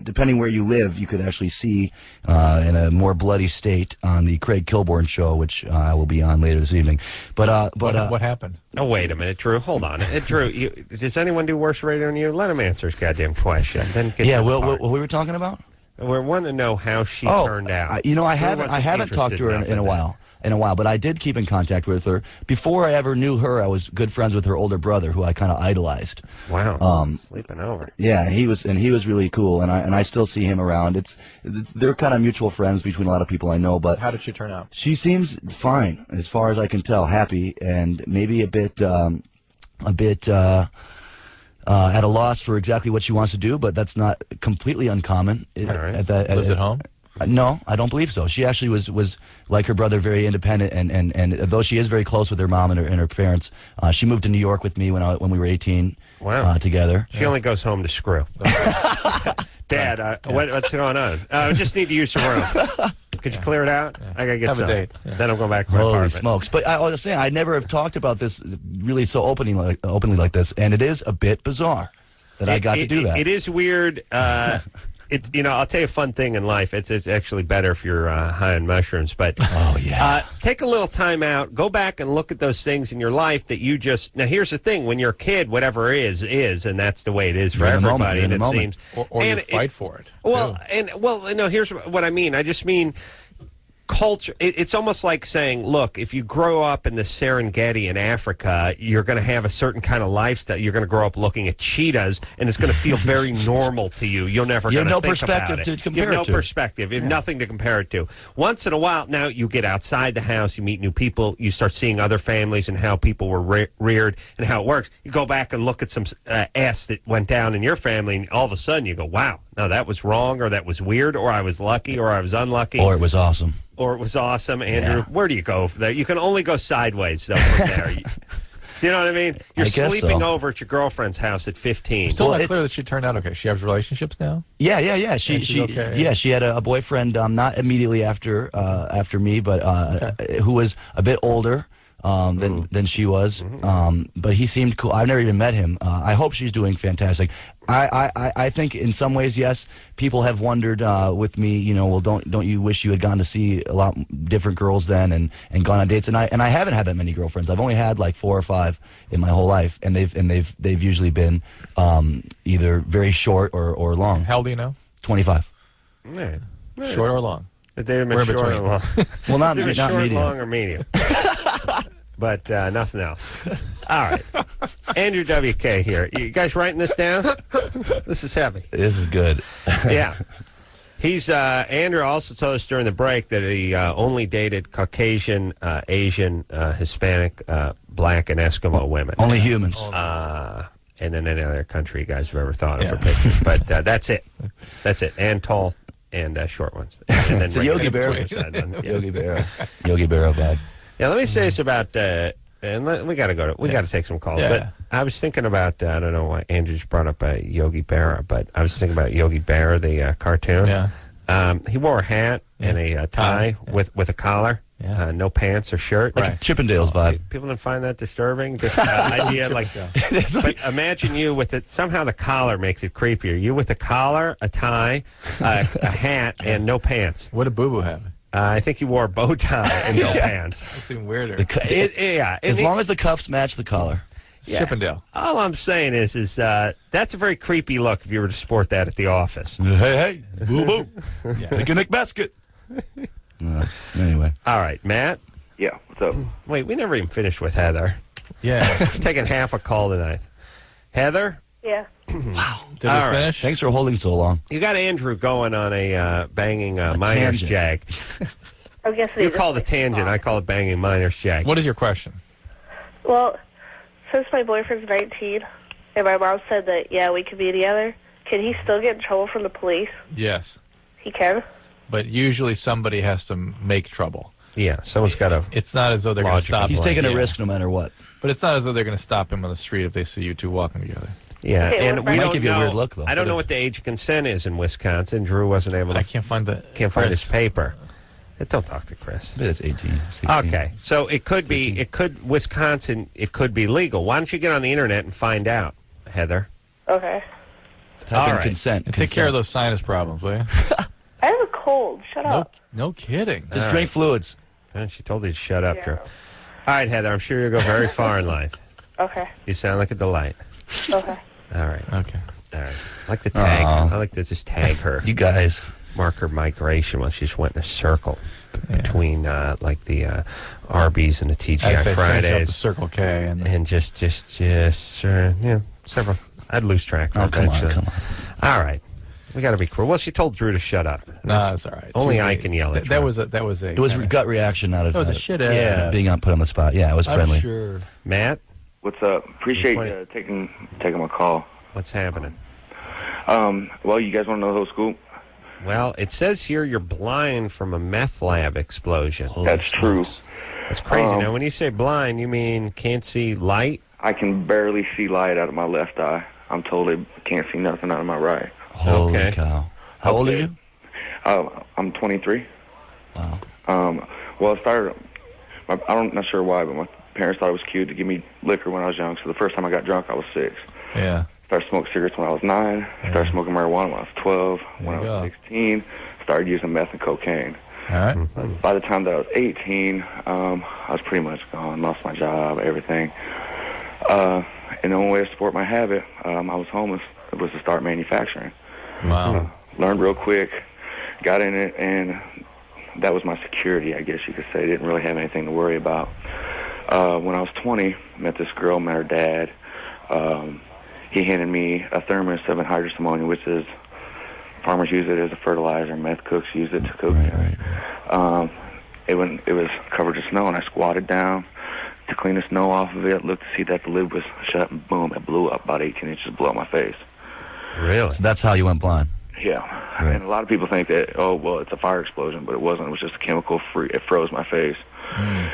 depending where you live, you could actually see in a more bloody state on the Craig Kilborn show, which I will be on later this evening. But what happened? Oh, wait a minute, Drew. Hold on. Drew, does anyone do worse radio than you? Let him answer his goddamn question. Then what we were talking about? We want to know how she turned out. I haven't talked to her in a while. But I did keep in contact with her. Before I ever knew her, I was good friends with her older brother, who I kind of idolized. Wow. Sleeping over. Yeah, he was really cool, and I still see him around. They're kind of mutual friends between a lot of people I know. But how did she turn out? She seems fine, as far as I can tell, happy, and maybe a bit at a loss for exactly what she wants to do, but that's not completely uncommon. All right. Lives at home? No, I don't believe so. She actually was like her brother, very independent, and though she is very close with her mom and her parents, she moved to New York with me when we were 18. Wow. Together. She only goes home to screw. Dad, what's going on? I just need to use some room. Could you clear it out? Yeah. I gotta get some. Have a date. Yeah. Then I'll go back to my apartment. Holy smokes! But I was saying, I never have talked about this really so openly like this, and it is a bit bizarre that I got to do that. It is weird. I'll tell you a fun thing in life. It's actually better if you're high on mushrooms. But take a little time out. Go back and look at those things in your life that you just. Now, here's the thing: when you're a kid, whatever is, and that's the way it is for everybody. And it seems, or you fight for it. Well, here's what I mean. I just mean, culture. It's almost like saying, look, if you grow up in the Serengeti in Africa, you're going to have a certain kind of lifestyle. You're going to grow up looking at cheetahs, and it's going to feel very normal to you. You'll never You have no think about perspective it. to compare You have it no to. perspective. You have nothing to compare it to. Once in a while, now you get outside the house, you meet new people, you start seeing other families and how people were reared and how it works. You go back and look at some ass that went down in your family, and all of a sudden you go, wow, no, that was wrong, or that was weird, or I was lucky, or I was unlucky. Or it was awesome. Or it was awesome, Andrew. Yeah. Where do you go from there? You can only go sideways, though, from there. Do you know what I mean? You're I guess sleeping so. over at your girlfriend's house at 15. Still Well, not clear that she turned out okay. She has relationships now? Yeah. she's okay. Yeah, she had a boyfriend, not immediately after me, but who was a bit older than she was. But he seemed cool. I've never even met him. I hope she's doing fantastic. I think in some ways, yes, people have wondered with me, well, don't you wish you had gone to see a lot different girls then and gone on dates? And I haven't had that many girlfriends. I've only had like 4 or 5 in my whole life, and they've usually been either very short or long. How old do you know? 25. Short or long? They've been We're in short or between. long. Well, not They've been not short, medium. long, or medium. But nothing else. All right. Andrew W.K. here. You guys writing this down? This is heavy. This is good. Yeah. He's Andrew also told us during the break that he only dated Caucasian, Asian, Hispanic, Black, and Eskimo women. Only humans. And then any other country you guys have ever thought of for pictures. But that's it. That's it. And tall and short ones. And then It's a Yogi regular Berra. side one. Yeah. Yogi Berra. Yogi Berra vibe. Yeah, let me say this about, we got to take some calls. Yeah. But I was thinking about, I don't know why Andrew just brought up Yogi Berra, but I was thinking about Yogi Berra, the cartoon. Yeah. He wore a hat and a tie with a collar, no pants or shirt. Like a Chippendales vibe. People didn't find that disturbing. This idea, but imagine you with it. Somehow the collar makes it creepier. You with a collar, a tie, a hat, and no pants. What did Boo Boo have? I think he wore a bow tie and no pants. That's even weirder. As long as the cuffs match the collar. It's Chippendale. All I'm saying is that's a very creepy look if you were to sport that at the office. Hey, boo boo. Picnic basket. Anyway. All right, Matt. Yeah, what's up? Wait, we never even finished with Heather. Yeah. Taking half a call tonight. Heather? Yeah. Did we All right. finish? Thanks for holding so long. You got Andrew going on a banging miner's tangent. jag. I guess You call it a tangent. I call it banging miner's jag. What is your question? Well, since my boyfriend's 19, and my mom said that, yeah, we could be together, can he still get in trouble from the police? Yes. He can? But usually somebody has to make trouble. Yeah, someone's got to. It's not as though they're going to Logical. stop He's him. taking a Yeah. risk no matter what. But it's not as though they're going to stop him on the street if they see you two walking together. Yeah, Okay, and what we about- don't Might give you a know. weird look, though. I don't know what the age of consent is in Wisconsin. Drew wasn't able to. I can't find the... Can't find his Chris. paper. Don't talk to Chris. But it's 18, 16. Okay, so it could be, Wisconsin, it could be legal. Why don't you get on the internet and find out, Heather? Okay. Type All in right. consent. And take care of those sinus problems, will you? I have a cold. Shut up. No kidding. Just drink fluids. And she told you to shut up, Yeah. Drew. All right, Heather, I'm sure you'll go very far in life. Okay. You sound like a delight. Okay. All right. Okay. All right. I like to tag. Aw. I like to just tag her. You guys. Mark her migration while she's went in a circle between like the Arby's and the I'd TGI say up Fridays. to Circle K. And just several. I'd lose track. Oh, come on, eventually. come on. All right. We got to be cruel. Well, she told Drew to shut up. no, that's all right. Only She- I can yell at that Drew. was a. It was gut reaction, not That was a shit ass. Yeah. being put on the spot. Yeah, it was friendly. I'm sure. Matt, What's up? Appreciate Twenty- taking my call. what's happening? Well, you guys want to know the whole scoop? Well, it says here you're blind from a meth lab explosion. That's true. That's crazy. Now, when you say blind, you mean can't see light? I can barely see light out of my left eye. I'm totally can't see nothing out of my right. Holy Okay. cow. How old are you? I'm 23. Wow. Well, it started. I'm not sure why, but my parents thought it was cute to give me liquor when I was young. So the first time I got drunk, I was 6. Yeah. Started smoking cigarettes when I was 9. Started smoking marijuana when I was 12. When I you was go. 16, started using meth and cocaine. All right. By the time that I was 18, I was pretty much gone, lost my job, everything. And the only way to support my habit, I was homeless, was to start manufacturing. Wow. Learned real quick, got in it, and that was my security, I guess you could say. I didn't really have anything to worry about. When I was 20, met this girl, met her dad. He handed me a thermos of anhydrous ammonia, which is, farmers use it as a fertilizer, meth cooks use it to cook. It was covered in snow, and I squatted down to clean the snow off of it, looked to see that the lid was shut, and boom, it blew up about 18 inches below my face. Really? So that's how you went blind? Yeah. Right. And a lot of people think that, oh, well, it's a fire explosion, but it wasn't. It was just a chemical free. It froze my face.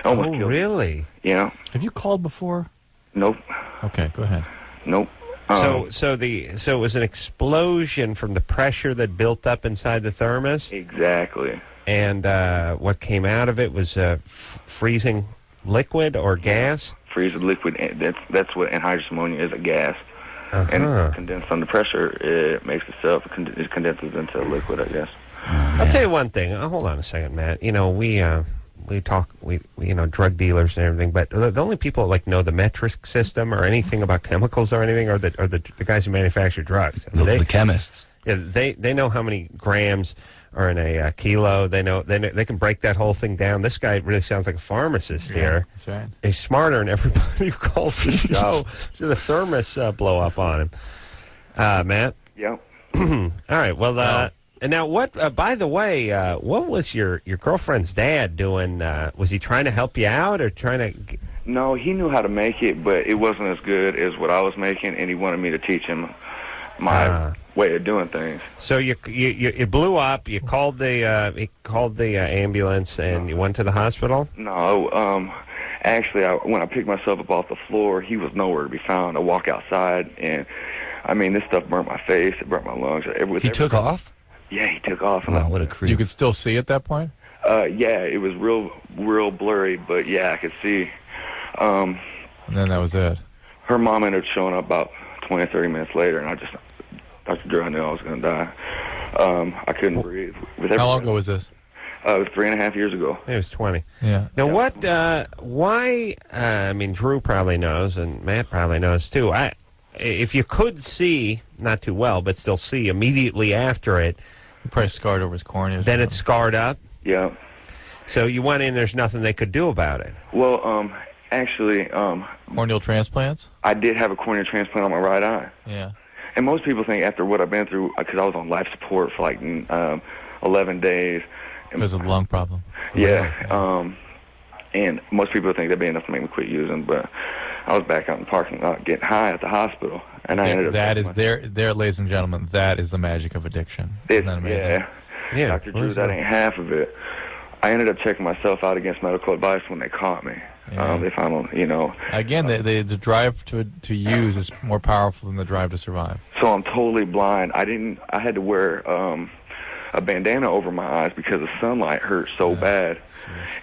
Oh, really? Yeah. Have you called before? Nope. Okay, go ahead. Nope. So it was an explosion from the pressure that built up inside the thermos? Exactly. And what came out of it was freezing liquid or gas? Freezing liquid. That's what anhydrous ammonia is, a gas. And condensed under pressure, it makes itself, it condenses into a liquid, I guess. I'll tell you one thing. Hold on a second, Matt. You know, we talk, drug dealers and everything, but the only people that know the metric system or anything about chemicals or anything are the guys who manufacture drugs. The chemists. Yeah, they know how many grams are in a kilo. They know they can break that whole thing down. This guy really sounds like a pharmacist here. That's right. He's smarter than everybody who calls the show. So the thermos blow up on him. Matt? Yeah. All right. Well, and now what, by the way, what was your girlfriend's dad doing? Was he trying to help you out or trying to... No, he knew how to make it, but it wasn't as good as what I was making, and he wanted me to teach him my way of doing things. So you blew up. You called the ambulance, and you went to the hospital? No, actually, when I picked myself up off the floor, he was nowhere to be found. I walk outside, and I mean, this stuff burnt my face. It burnt my lungs. He took off? Yeah, he took off. Wow, what a creep. You could still see at that point? Yeah, it was real blurry, but yeah, I could see. And then that was it. Her mom ended up showing up about 20 or 30 minutes later, and Dr. Drew, I knew I was going to die. I couldn't breathe. How long ago was this? It was 3.5 years ago. It was 20. Yeah. Now, why, I mean, Drew probably knows, and Matt probably knows, too. If you could see, not too well, but still see immediately after it... He probably scarred over his cornea. Then it's scarred up? Yeah. So you went in, there's nothing they could do about it? Well, actually... corneal transplants? I did have a corneal transplant on my right eye. Yeah. And most people think after what I've been through, because I was on life support for 11 days. Because of the lung problem. Yeah. And most people think that'd be enough to make me quit using, but I was back out in the parking lot getting high at the hospital. And I ended up... That is, there, ladies and gentlemen, that is the magic of addiction. Isn't that amazing? Yeah. Dr. Drew, that ain't half of it. I ended up checking myself out against medical advice when they caught me. Yeah. They found, Again, the drive to use is more powerful than the drive to survive. So I'm totally blind. I had to wear a bandana over my eyes because the sunlight hurt so bad.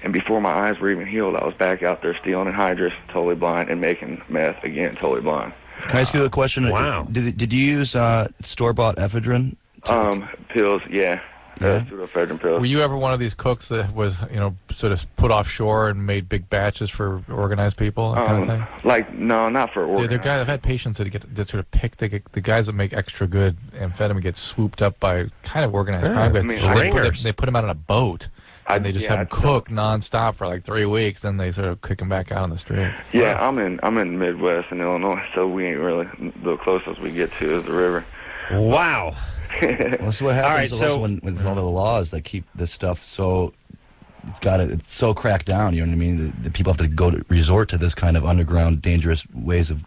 And before my eyes were even healed, I was back out there stealing anhydrous, totally blind, and making meth again, totally blind. Can I ask you a question? Wow. Did you use store-bought ephedrine? Pills, yeah. Pseudoephedrine pills. Were you ever one of these cooks that was, sort of put offshore and made big batches for organized people, that kind of thing? No, not for organized. I've had patients that sort of pick the guys that make extra good amphetamine get swooped up by kind of organized crime. They put them out on a boat. And they just have them cook nonstop for like 3 weeks, then they sort of kick them back out on the street. Yeah, I'm in the Midwest in Illinois, so we ain't really the closest we get to is the river. Wow. Well, that's what happens also when all the laws that keep this stuff so it's so cracked down. You know what I mean? The people have to resort to this kind of underground, dangerous ways of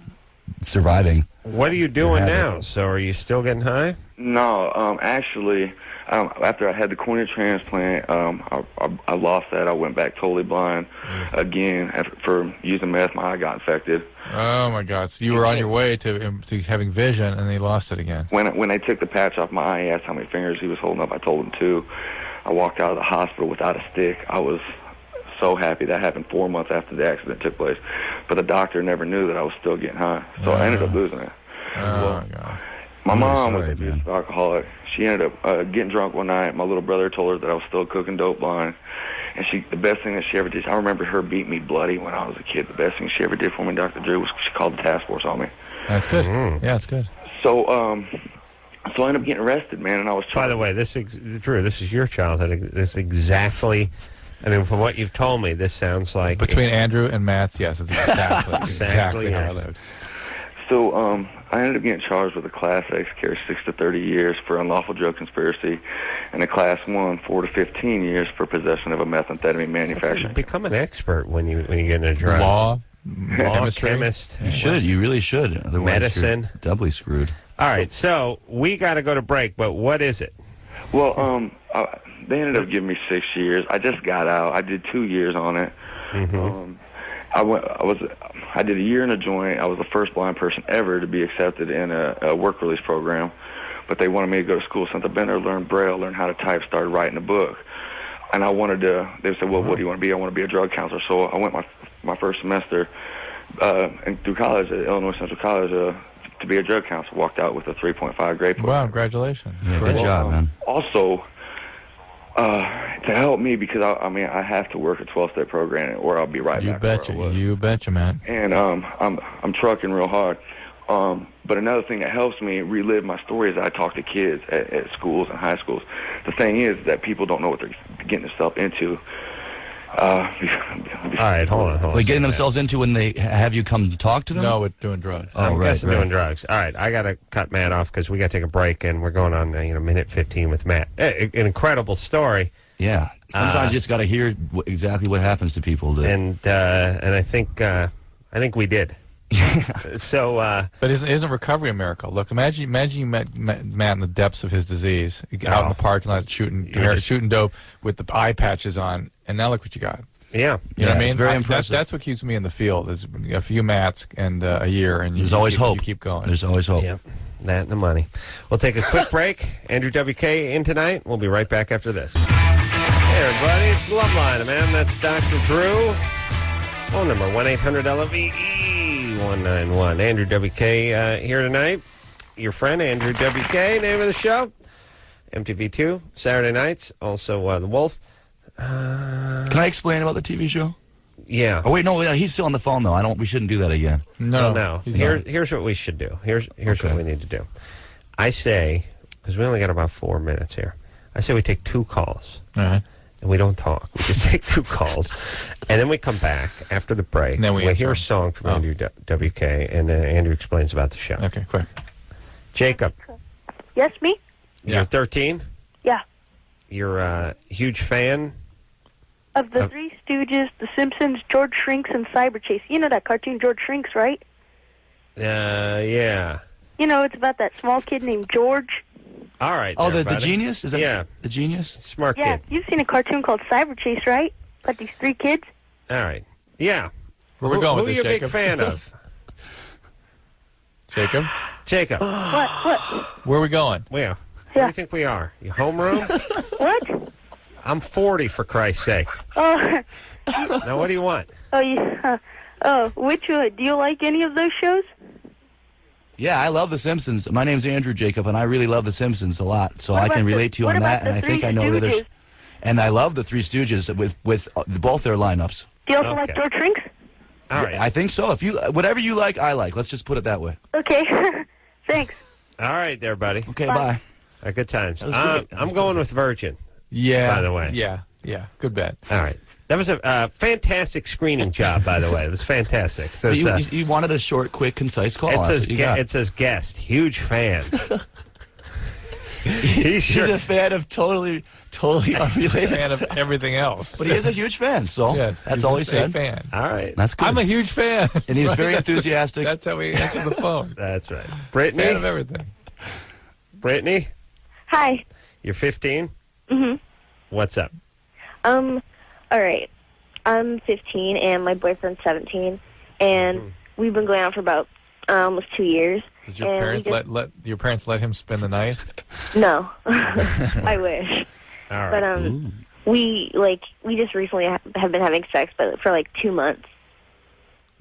surviving. What are you doing now? So are you still getting high? No, actually. After I had the cornea transplant, I lost that. I went back totally blind again for using meth. My eye got infected. Oh my God! So you were on your way to having vision, and they lost it again. When they took the patch off my eye, he asked how many fingers he was holding up. I told him 2. I walked out of the hospital without a stick. I was so happy. That happened 4 months after the accident took place. But the doctor never knew that I was still getting high, so I ended up losing it. Oh my God! My mom was an abusive alcoholic. She ended up getting drunk one night. My little brother told her that I was still cooking dope blind. And the best thing that she ever did, I remember her beating me bloody when I was a kid. The best thing she ever did for me, Dr. Drew, was she called the task force on me. That's good. Yeah, that's good. So So I ended up getting arrested, man, and I was charged. By the way, Drew, this is your childhood. This is exactly, I mean, from what you've told me, this sounds like... Between Andrew and Matt's, yes, it's exactly how I lived. So I ended up getting charged with a Class X, carry 6 to 30 years for unlawful drug conspiracy, and a Class 1, 4 to 15 years for possession of a methamphetamine manufacturer. You become an expert when you get into drugs. Law, chemist. You should. You really should. Otherwise, medicine. You're doubly screwed. All right, so we got to go to break, but what is it? Well, they ended up giving me 6 years. I just got out. I did 2 years on it. Mm-hmm. I did a year in a joint. I was the first blind person ever to be accepted in a work release program. But they wanted me to go to school Santa Bender, learn Braille, learn how to type, started writing a book. And I wanted to, they said, well, what do you want to be? I want to be a drug counselor. So I went my first semester and through college at Illinois Central College to be a drug counselor. Walked out with a 3.5 grade point. Wow, congratulations. Yeah, good job, man. Also, to help me, because I have to work a 12-step program or I'll be right back. You betcha, man. And I'm trucking real hard. But another thing that helps me relive my stories, I talk to kids at schools and high schools. The thing is that people don't know what they're getting themselves into. All right, hold on. Like getting themselves into when they have you come talk to them? No, with doing drugs. I'm guessing doing drugs. All right, I got to cut Matt off because we got to take a break, and we're going on minute 15 with Matt. An incredible story. Yeah. Sometimes you just got to hear exactly what happens to people. And I think we did. So, but isn't recovery a miracle? Look, imagine you met Matt in the depths of his disease, out in the parking lot shooting dope with the eye patches on, and now look what you got. Yeah, you know what I mean. It's very impressive. That's what keeps me in the field. Is a few Matts and a year, and there's always hope. You keep going. There's always hope. Yeah, that and the money. We'll take a quick break. Andrew W.K. in tonight. We'll be right back after this. Hey, everybody, it's Loveline, man. That's Dr. Drew. Phone number 1-800-LOVE-191. Andrew W.K. Here tonight. Your friend, Andrew W.K., name of the show. MTV2, Saturday nights. Also, The Wolf. Can I explain about the TV show? Yeah. Oh, wait, no, he's still on the phone, though. We shouldn't do that again. No. Here's what we should do. Here's what we need to do. I say, because we only got about 4 minutes here, I say we take 2 calls. All right. And we don't talk. We just take 2 calls. And then we come back after the break. And then we hear a song from Andrew W.K., and Andrew explains about the show. Okay, quick. Jacob. Yes, me? You're 13? Yeah. You're a huge fan? Of the Three Stooges, The Simpsons, George Shrinks, and Cyber Chase. You know that cartoon George Shrinks, right? Yeah. You know, it's about that small kid named George. All right. Oh, the genius? Is that the genius? Smart kid. Yeah, you've seen a cartoon called Cyber Chase, right? About these 3 kids? All right. Yeah. Where we going with this, Jacob? Who are you a big fan of? Jacob. What? Where are we going? Where do you think we are? You homeroom? What? I'm 40, for Christ's sake. Oh. Now, what do you want? Which do you like any of those shows? Yeah, I love The Simpsons. My name's Andrew Jacob, and I really love The Simpsons a lot, so I can relate to you on that, and I think I know that there's... And I love the Three Stooges with both their lineups. Do you also like George Shrinks? All right. I think so. Whatever you like, I like. Let's just put it that way. Okay. Thanks. All right there, buddy. Okay, bye. Good times. I'm going with Virgin. Yeah. By the way. Yeah. Good bet. All right. That was a fantastic screening job, by the way. It was fantastic. So you wanted a short, quick, concise call. It says guest, huge fan. He's a fan of totally unrelated fan stuff. of everything else. But he is a huge fan, so that's all he said. Fan. All right. That's good. I'm a huge fan. And he was very enthusiastic. That's how we answered the phone. That's right. Brittany? Fan of everything. Brittany? Hi. You're 15? Mm-hmm. What's up? All right. I'm 15 and my boyfriend's 17, and we've been going out for about almost 2 years. Does your parents let your parents let him spend the night? No, I wish. All right. But we just recently have been having sex, but for like 2 months.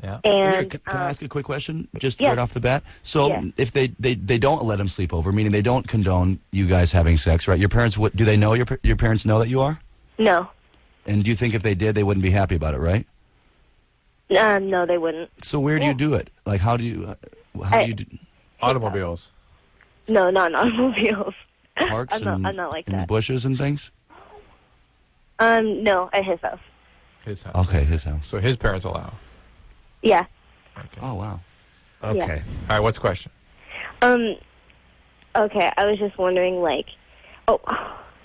Yeah. And can I ask a quick question, just right off the bat? So if they don't let him sleep over, meaning they don't condone you guys having sex, right? Your parents, do they know your parents know that you are? No. And do you think if they did, they wouldn't be happy about it, right? No, they wouldn't. So where do you do it? Like, how do you do? Automobiles. No, not automobiles. Parks I'm not like that. Bushes and things? No, at his house. His house. Okay, his house. So his parents allow. Yeah. Okay. Oh, wow. Okay. Yeah. All right, what's the question? Okay, I was just wondering, like... Oh,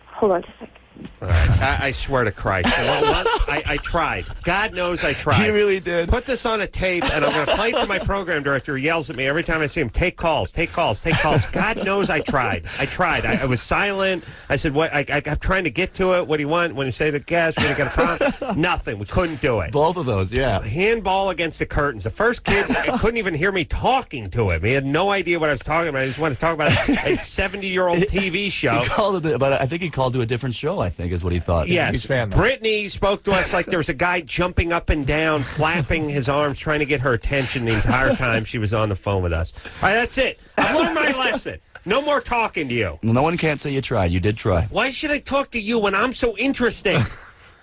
hold on just a second. All right. I swear to Christ. I tried. God knows I tried. He really did. Put this on a tape, and I'm going to play it to my program director who yells at me every time I see him. Take calls, take calls, take calls. God knows I tried. I was silent. I said, "What? I'm trying to get to it. What do you want?" When you say the guest, when you got a problem, nothing. We couldn't do it. Both of those, yeah. Handball against the curtains. The first kid couldn't even hear me talking to him. He had no idea what I was talking about. I just wanted to talk about a 70-year-old TV show. He called it, but I think he called to a different show, I think, is what he thought. Yes. Brittany spoke to us like there was a guy jumping up and down, flapping his arms, trying to get her attention the entire time she was on the phone with us. All right, that's it. I've learned my lesson. No more talking to you. Well, no one can't say you tried. You did try. Why should I talk to you when I'm so interesting?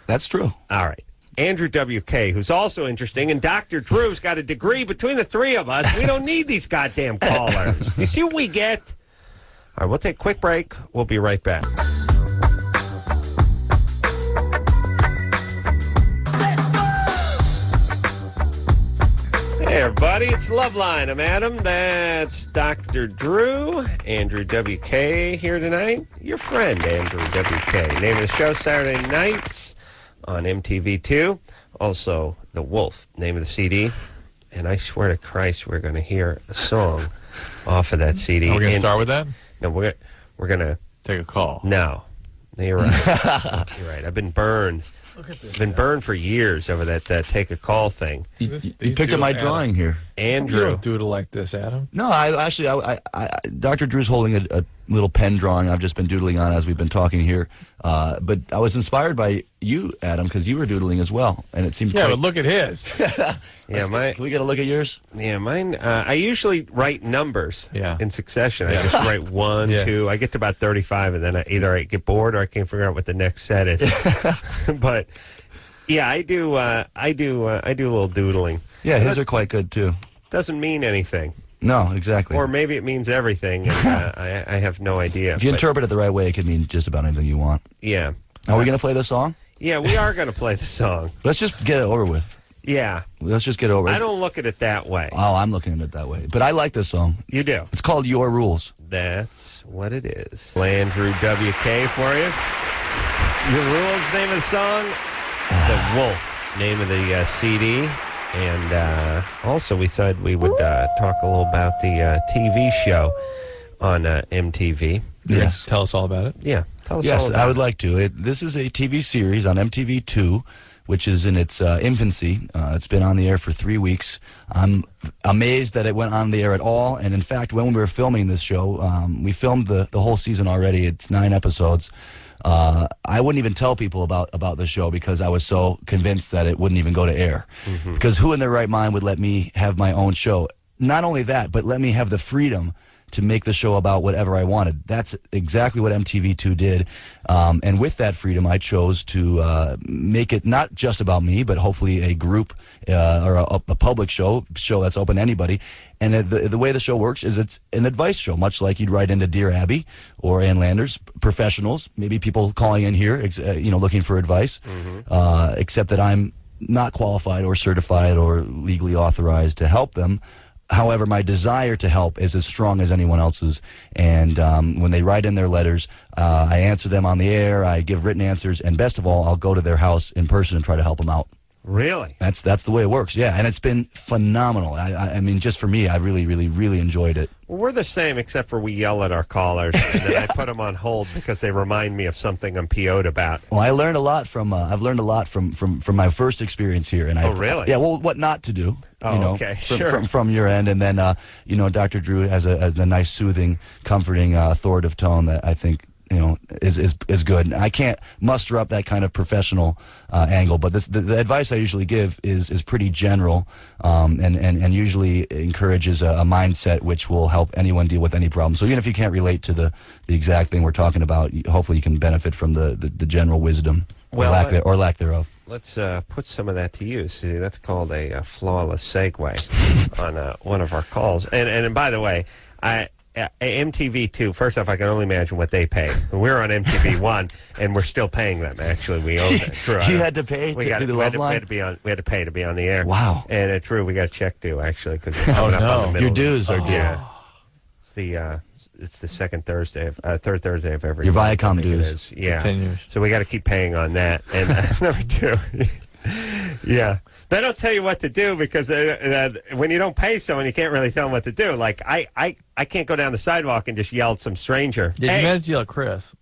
That's true. All right. Andrew W.K., who's also interesting, and Dr. Drew's got a degree. Between the three of us, we don't need these goddamn callers. You see what we get? All right, we'll take a quick break. We'll be right back. Hey, everybody, it's Loveline. I'm Adam. That's Dr. Drew. Andrew W.K. here tonight. Your friend, Andrew W.K. Name of the show, Saturday nights on MTV2. Also, The Wolf, name of the CD. And I swear to Christ, we're going to hear a song off of that CD. Are we going to start with that? No, we're going to... Take a call. No. You're right. You're right. I've been burned. I've been burned for years over that take a call thing. You picked up my drawing here. Andrew. You don't doodle like this, Adam. No, I Dr. Drew's holding a little pen drawing I've just been doodling on as we've been talking here. But I was inspired by you, Adam, because you were doodling as well. And it seemed but look at his. Yeah, can we get a look at yours? Yeah, mine. I usually write numbers in succession. I just write 1, 2. I get to about 35, and then I get bored or I can't figure out what the next set is. But yeah, I do a little doodling. Yeah, his are quite good too. Doesn't mean anything. No, exactly. Or maybe it means everything, and I have no idea. If you interpret it the right way, it could mean just about anything you want. Yeah. Are we going to play the song? Yeah, we are going to play the song. Let's just get it over with. Yeah. Let's just get over it. I don't look at it that way. Oh, I'm looking at it that way. But I like this song. You do? It's called Your Rules. That's what it is. Andrew W.K. for you. Your Rules, name of the song. The Wolf, name of the CD. And also we thought we would talk a little about the TV show on MTV. Yes. Tell us all about it. Yeah. Tell us all Yes, about I would like to. This is a TV series on MTV2, which is in its infancy. It's been on the air for 3 weeks. I'm amazed that it went on the air at all. And in fact, when we were filming this show, we filmed the whole season already. It's 9 episodes. I wouldn't even tell people about the show because I was so convinced that it wouldn't even go to air. Mm-hmm. Because who in their right mind would let me have my own show? Not only that, but let me have the freedom to make the show about whatever I wanted. That's exactly what MTV2 did. And with that freedom, I chose to make it not just about me, but hopefully a group or a public show that's open to anybody. And the way the show works is it's an advice show, much like you'd write into Dear Abby or Ann Landers, professionals, maybe people calling in here, looking for advice, except that I'm not qualified or certified or legally authorized to help them. However, my desire to help is as strong as anyone else's, and when they write in their letters, I answer them on the air, I give written answers, and best of all, I'll go to their house in person and try to help them out. Really? That's the way it works, yeah, and it's been phenomenal. I mean, just for me, I really, really, really enjoyed it. Well, we're the same, except for we yell at our callers, and then I put them on hold because they remind me of something I'm PO'd about. Well, I learned a lot from I've learned a lot from my first experience here, and really? Yeah, well, what not to do. Oh, okay, sure. From your end, and then Dr. Drew has a nice, soothing, comforting, authoritative tone that I think is good. And I can't muster up that kind of professional angle, but the advice I usually give is pretty general, and usually encourages a mindset which will help anyone deal with any problem. So even if you can't relate to the exact thing we're talking about, hopefully you can benefit from the general wisdom or lack thereof. Let's put some of that to use. See, that's called a flawless segue on one of our calls. And by the way, MTV2, first off, I can only imagine what they pay. We're on MTV1, and we're still paying them. Actually, we own it. True. You had to pay to do the Loveline? We had to pay to be on the air. Wow. And true, we got a check due, actually, because it's coming up on the middle. Your dues are due. Yeah. It's the second Thursday of third Thursday of every Your month. Viacom dues. Yeah. Continues. So we got to keep paying on that. And number two, yeah. They don't tell you what to do because when you don't pay someone, you can't really tell them what to do. Like, I can't go down the sidewalk and just yell at some stranger. Yeah, you managed to yell at Chris.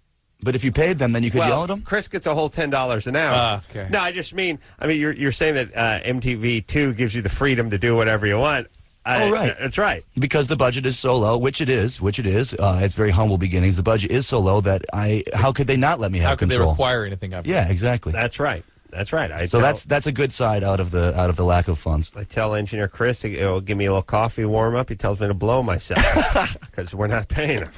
But if you paid them, then you could yell at them? Chris gets a whole $10 an hour. Okay. No, you're saying that MTV2 gives you the freedom to do whatever you want. Right. That's right. Because the budget is so low, which it is. It's very humble beginnings. The budget is so low that how could they not let me have control? How could they require anything of you? Yeah, exactly. That's right. That's right. That's a good side out of the lack of funds. I tell engineer Chris he'll give me a little coffee warm up. He tells me to blow myself because we're not paying him.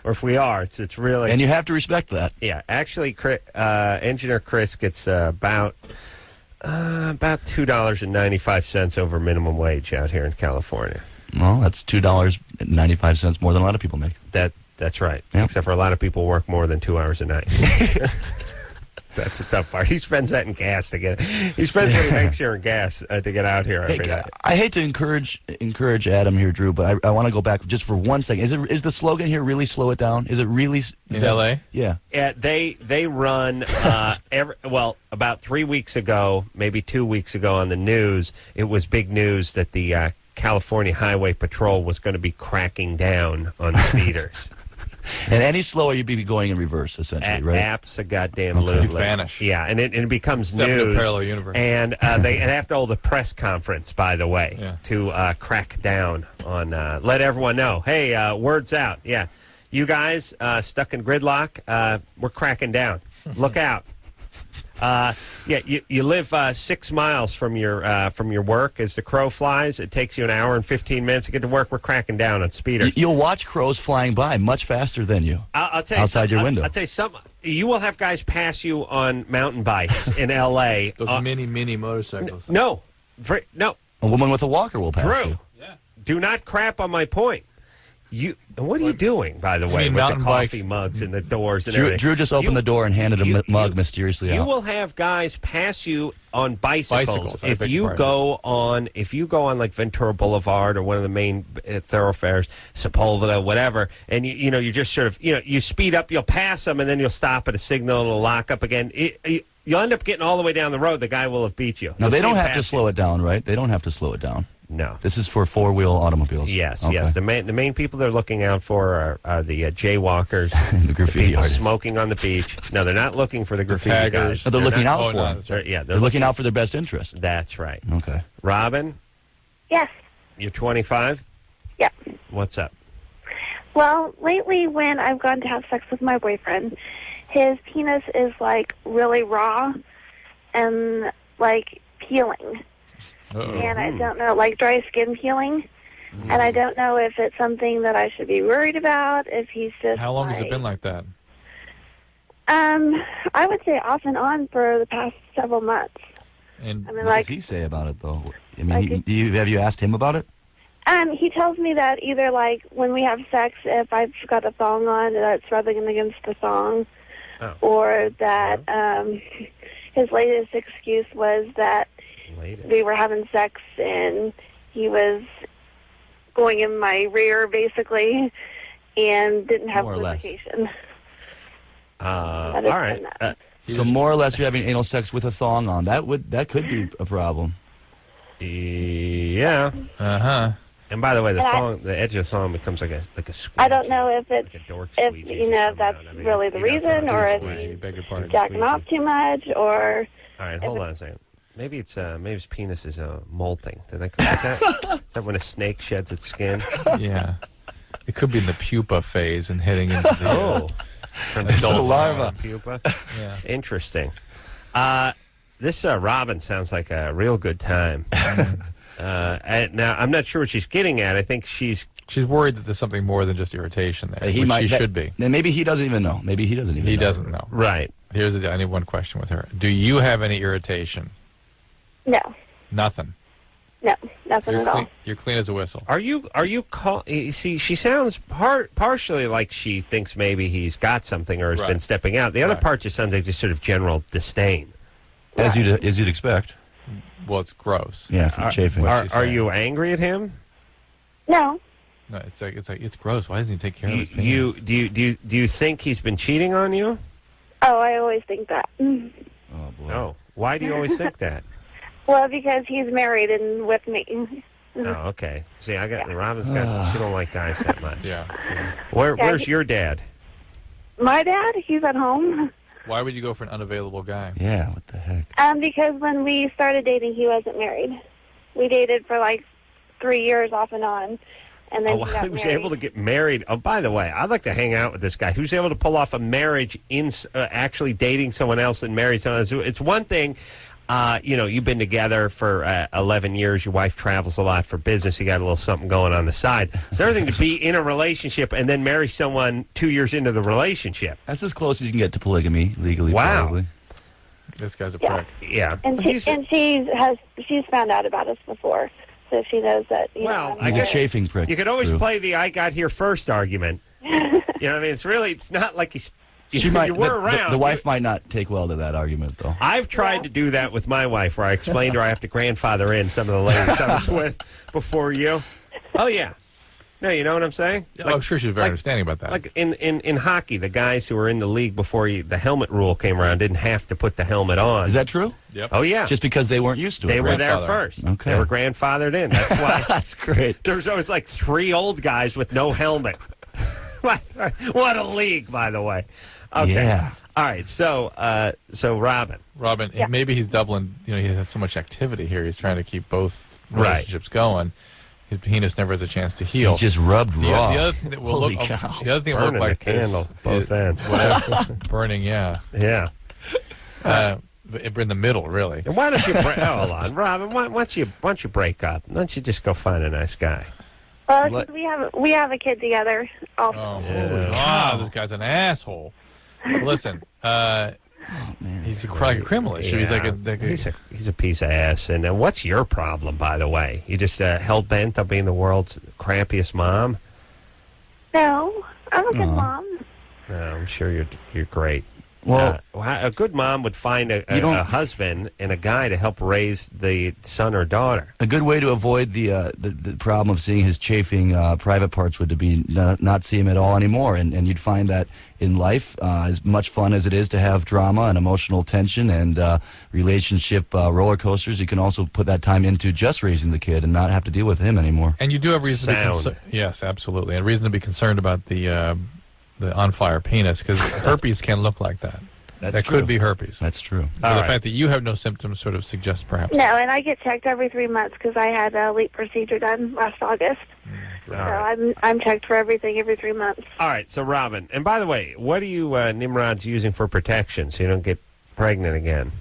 Or if we are, it's really. And you have to respect that. Yeah, actually, engineer Chris gets about $2.95 over minimum wage out here in California. Well, that's $2.95 more than a lot of people make. That's right. Yep. Except for a lot of people work more than 2 hours a night. That's the tough part. He spends that in gas to get. He spends what he makes here in gas to get out here every night. I hate to encourage Adam here, Drew, but I want to go back just for 1 second. Is the slogan here really slow it down? Is it really in L.A.? Yeah. They run about 3 weeks ago, maybe 2 weeks ago on the news. It was big news that the California Highway Patrol was going to be cracking down on speeders. And any slower, you'd be going in reverse, essentially, right? Abso-goddamn-lutely. You vanish. Yeah, and it becomes Step news. into a parallel universe. And they have to hold a press conference, by the way, to crack down on, let everyone know, hey, word's out. Yeah, you guys stuck in gridlock, we're cracking down. Look out. You live 6 miles from your work. As the crow flies, it takes you an hour and 15 minutes to get to work. We're cracking down on speeders. You'll watch crows flying by much faster than you. I'll tell you outside your window. I'll tell you something. You will have guys pass you on mountain bikes in L.A. Those mini motorcycles. No. A woman with a walker will pass you. Yeah. Do not crap on my point. What are you doing, by the way, with the coffee mugs and the doors and everything? Drew just opened the door and handed a mug mysteriously out. You will have guys pass you on bicycles. If you go on like Ventura Boulevard or one of the main thoroughfares, Sepulveda, whatever, and you just sort of you speed up, you'll pass them, and then you'll stop at a signal and it'll lock up again. You'll end up getting all the way down the road. The guy will have beat you. No, they don't have to slow it down, right? They don't have to slow it down. No. This is for four-wheel automobiles. Yes, okay. yes. The main people they're looking out for are the jaywalkers, the graffiti artists, smoking on the beach. No, they're not looking for the graffiti guys. No, they're looking out for them. They're looking out for their best interest. That's right. Okay. Robin? Yes. You're 25? Yep. What's up? Well, lately when I've gone to have sex with my boyfriend, his penis is, like, really raw and, like, peeling. Uh-oh. And I don't know, like dry skin peeling. And I don't know if it's something that I should be worried about, if he's just How long has it been like that? I would say off and on for the past several months. And what does he say about it, though? I mean, have you asked him about it? He tells me that either, like, when we have sex, if I've got a thong on, that's rubbing against the thong. Oh. Or that his latest excuse was that we were having sex and he was going in my rear, basically, and didn't have lubrication. All right. So more or less, you're having anal sex with a thong on. That could be a problem. Yeah. And by the way, the edge of the thong becomes like a squeeze. I don't know if it's if that's really the reason, or if he's jacking off too much, or. All right, hold on a second. Maybe his penis is molting. Is that when a snake sheds its skin? Yeah. It could be in the pupa phase and heading into the adult larva. Pupa. Yeah. Interesting. This Robin sounds like a real good time. Now, I'm not sure what she's getting at. I think she's worried that there's something more than just irritation there, which she should be. Then maybe he doesn't even know. He doesn't know. Right. I need one question with her. Do you have any irritation? No. Nothing. No, nothing at all. You're clean as a whistle. Are you see, she sounds partially like she thinks maybe he's got something or has been stepping out. The other part just sounds like just sort of general disdain. As you'd expect. Well, it's gross. Yeah, from chafing. Are you angry at him? No. No, it's gross. Why doesn't he take care of his penis? Do you think he's been cheating on you? Oh, I always think that. Oh boy. Oh, why do you always think that? Well, because he's married and with me. Oh, okay. See, Robin's got. She don't like guys that much. Yeah. Where's your dad? My dad, he's at home. Why would you go for an unavailable guy? Yeah, what the heck? Because when we started dating, he wasn't married. We dated for like 3 years off and on. And then he was able to get married. Oh, by the way, I'd like to hang out with this guy who's able to pull off a marriage in actually dating someone else and marry someone else. It's one thing, you've been together for 11 years. Your wife travels a lot for business. You got a little something going on the side. It's another thing to be in a relationship and then marry someone 2 years into the relationship. That's as close as you can get to polygamy legally. Wow. Probably. This guy's a prick. Yeah. And she's found out about us before. So she knows that, he's a chafing prick. You could always play the I got here first argument. You know what I mean? It's not like you were around. The wife might not take well to that argument, though. I've tried to do that with my wife, where I explained to her I have to grandfather in some of the ladies I was with before you. Oh, yeah. No, you know what I'm saying? Yeah, I'm sure she's very understanding about that. Like in hockey, the guys who were in the league before the helmet rule came around didn't have to put the helmet on. Is that true? Yep. Oh, yeah. Just because they weren't used to it. They were there first. Okay. They were grandfathered in. That's why. That's great. There was always like 3 old guys with no helmet. What a league, by the way. Okay. Yeah. All right. So Robin. Yeah. Maybe he's doubling. He has so much activity here. He's trying to keep both relationships going. His penis never has a chance to heal. He's just rubbed raw. The other thing that will Holy look. cow. The other thing will look like the candle, both ends. Whatever. Burning. Yeah. Yeah. In the middle, really. And why don't you hold on, Robin? Why don't you break up? Why don't you just go find a nice guy? Well, 'cause we have a kid together. Also. Oh, holy cow! This guy's an asshole. Well, listen, he's like a criminal. He's a piece of ass. And what's your problem, by the way? You just hell bent on being the world's crappiest mom? No, I'm a good mom. No, I'm sure you're great. Well, a good mom would find a husband and a guy to help raise the son or daughter. A good way to avoid the problem of seeing his chafing private parts would be not see him at all anymore. And you'd find that in life, as much fun as it is to have drama and emotional tension and relationship roller coasters, you can also put that time into just raising the kid and not have to deal with him anymore. And you do have reason to be concerned. Yes, absolutely. And reason to be concerned about the on-fire penis, because herpes can look like that. That could be herpes. That's true. But the fact that you have no symptoms sort of suggests perhaps. No, and I get checked every 3 months because I had a LEAP procedure done last August. So I'm checked for everything every 3 months. All right, so Robin, and by the way, what are you Nimrod's using for protection so you don't get pregnant again?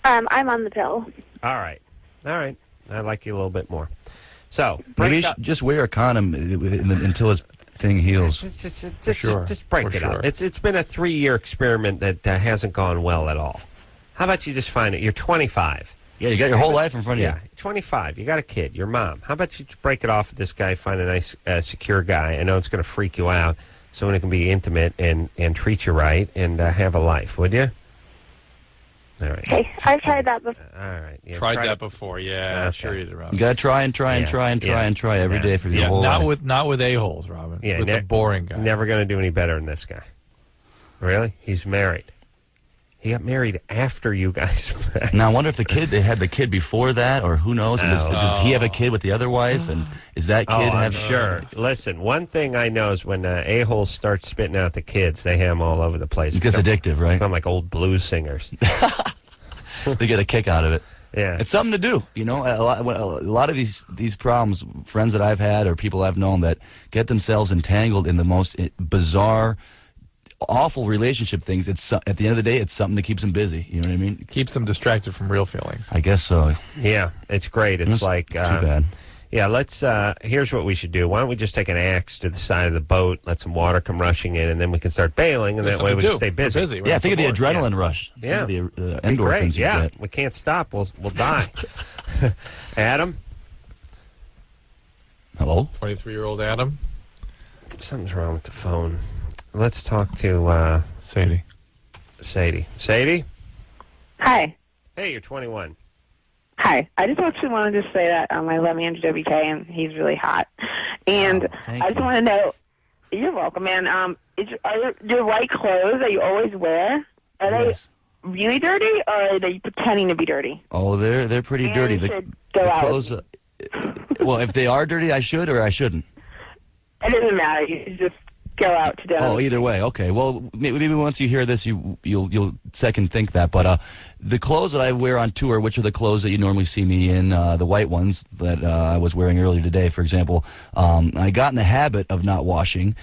I'm on the pill. All right. I like you a little bit more. So maybe you should just wear a condom until his thing heals. Just break it up. It's been a 3-year experiment that hasn't gone well at all. How about you just find it? You're 25. Yeah, you got your whole life in front of you. Yeah, 25. You got a kid. Your mom. How about you break it off with this guy? Find a nice, secure guy. I know it's going to freak you out. Someone who can be intimate and treat you right and have a life. Would you? All right. Okay, I've tried that before. All right. Yeah, tried that before, yeah. Okay. Sure you did, Robin. You got to try every day for your whole life. Not with a-holes, Robin. Yeah, with the boring guy. Never going to do any better than this guy. Really? He's married. He got married after you guys met. Now, I wonder if they had the kid before that, or who knows? Does he have a kid with the other wife? And is that kid I'm sure. Listen, one thing I know is when a-holes start spitting out the kids, they have them all over the place. It gets addictive, right? Become like old blues singers. They get a kick out of it. Yeah. It's something to do. You know, a lot of these problems, friends that I've had or people I've known that get themselves entangled in the most bizarre, awful relationship things. It's at the end of the day, it's something that keeps them busy. You know what I mean? Keeps them distracted from real feelings. I guess so. Yeah, it's great. It's too bad. Yeah, let's. Here's what we should do. Why don't we just take an axe to the side of the boat, let some water come rushing in, and then we can start bailing, and that way we can stay busy. Yeah, think of the adrenaline rush. Yeah, think of the endorphins you get. We can't stop. We'll die. Adam? Hello? 23-year-old Adam? Something's wrong with the phone. Let's talk to Sadie. Sadie? Hi. Hey, you're 21. Hi. I just actually wanted to say that I love Andrew W.K. and he's really hot. And I just want to know, you're welcome, man. Are your white clothes that you always wear, are they really dirty or are they pretending to be dirty? Oh, they're pretty dirty. The clothes, well, if they are dirty, I should or I shouldn't? It doesn't matter. You should just go out to dinner. Oh, either way. Okay. Well, maybe once you hear this, you'll second think that. But the clothes that I wear on tour, which are the clothes that you normally see me in, the white ones that I was wearing earlier today, for example, I got in the habit of not washing,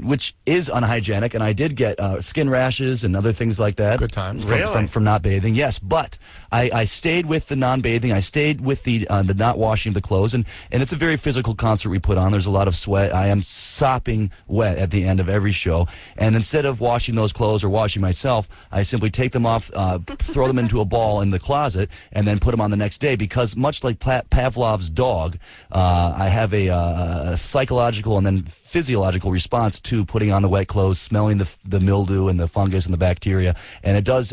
which is unhygienic, and I did get skin rashes and other things like that. Good time. From not bathing. Yes, but I stayed with the non-bathing. I stayed with the not washing of the clothes, and it's a very physical concert we put on. There's a lot of sweat. I am sopping wet at the end of every show, and instead of washing those clothes or washing myself, I simply take them off, throw them into a ball in the closet, and then put them on the next day, because much like Pavlov's dog, I have a psychological and then physiological response to putting on the wet clothes, smelling the mildew and the fungus and the bacteria, and it does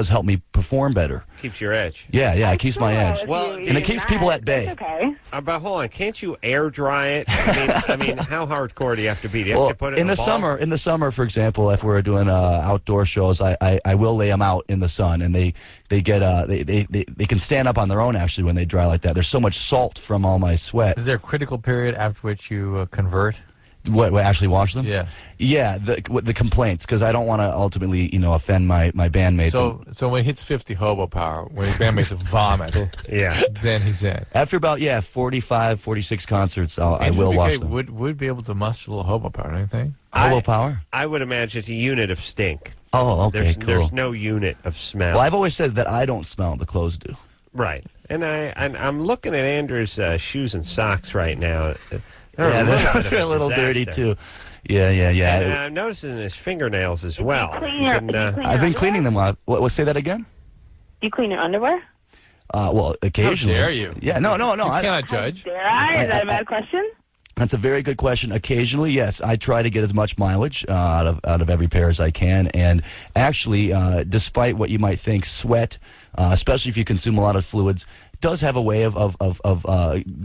help me perform better. Keeps your edge. Yeah, it keeps my edge. Well, and it keeps people at bay. Okay. But hold on, can't you air dry it? I mean, how hardcore do you have to be? Do you have to put it in the ball? summer? In the summer, for example, if we're doing outdoor shows, I will lay them out in the sun, and they can stand up on their own actually when they dry like that. There's so much salt from all my sweat. Is there a critical period after which you convert? What actually wash them? Yeah. Yeah, the complaints, because I don't want to ultimately, offend my bandmates. So when he hits 50 hobo power, when his bandmates vomit, then he's in. After about 45, 46 concerts, I will wash them. Would be able to muster a little hobo power, don't you think? Hobo power? I would imagine it's a unit of stink. Oh, okay, cool. There's no unit of smell. Well, I've always said that I don't smell; the clothes do. Right, and I'm looking at Andrew's shoes and socks right now. They're a little dirty too. Yeah. And I'm noticing his fingernails as well. I've been cleaning them up. What? Say that again? You clean your underwear? Well, occasionally. How dare you? Yeah, no. You cannot judge. Dare I? Is that a bad question? That's a very good question. Occasionally, yes, I try to get as much mileage out of every pair as I can. And actually, despite what you might think, sweat, especially if you consume a lot of fluids, does have a way of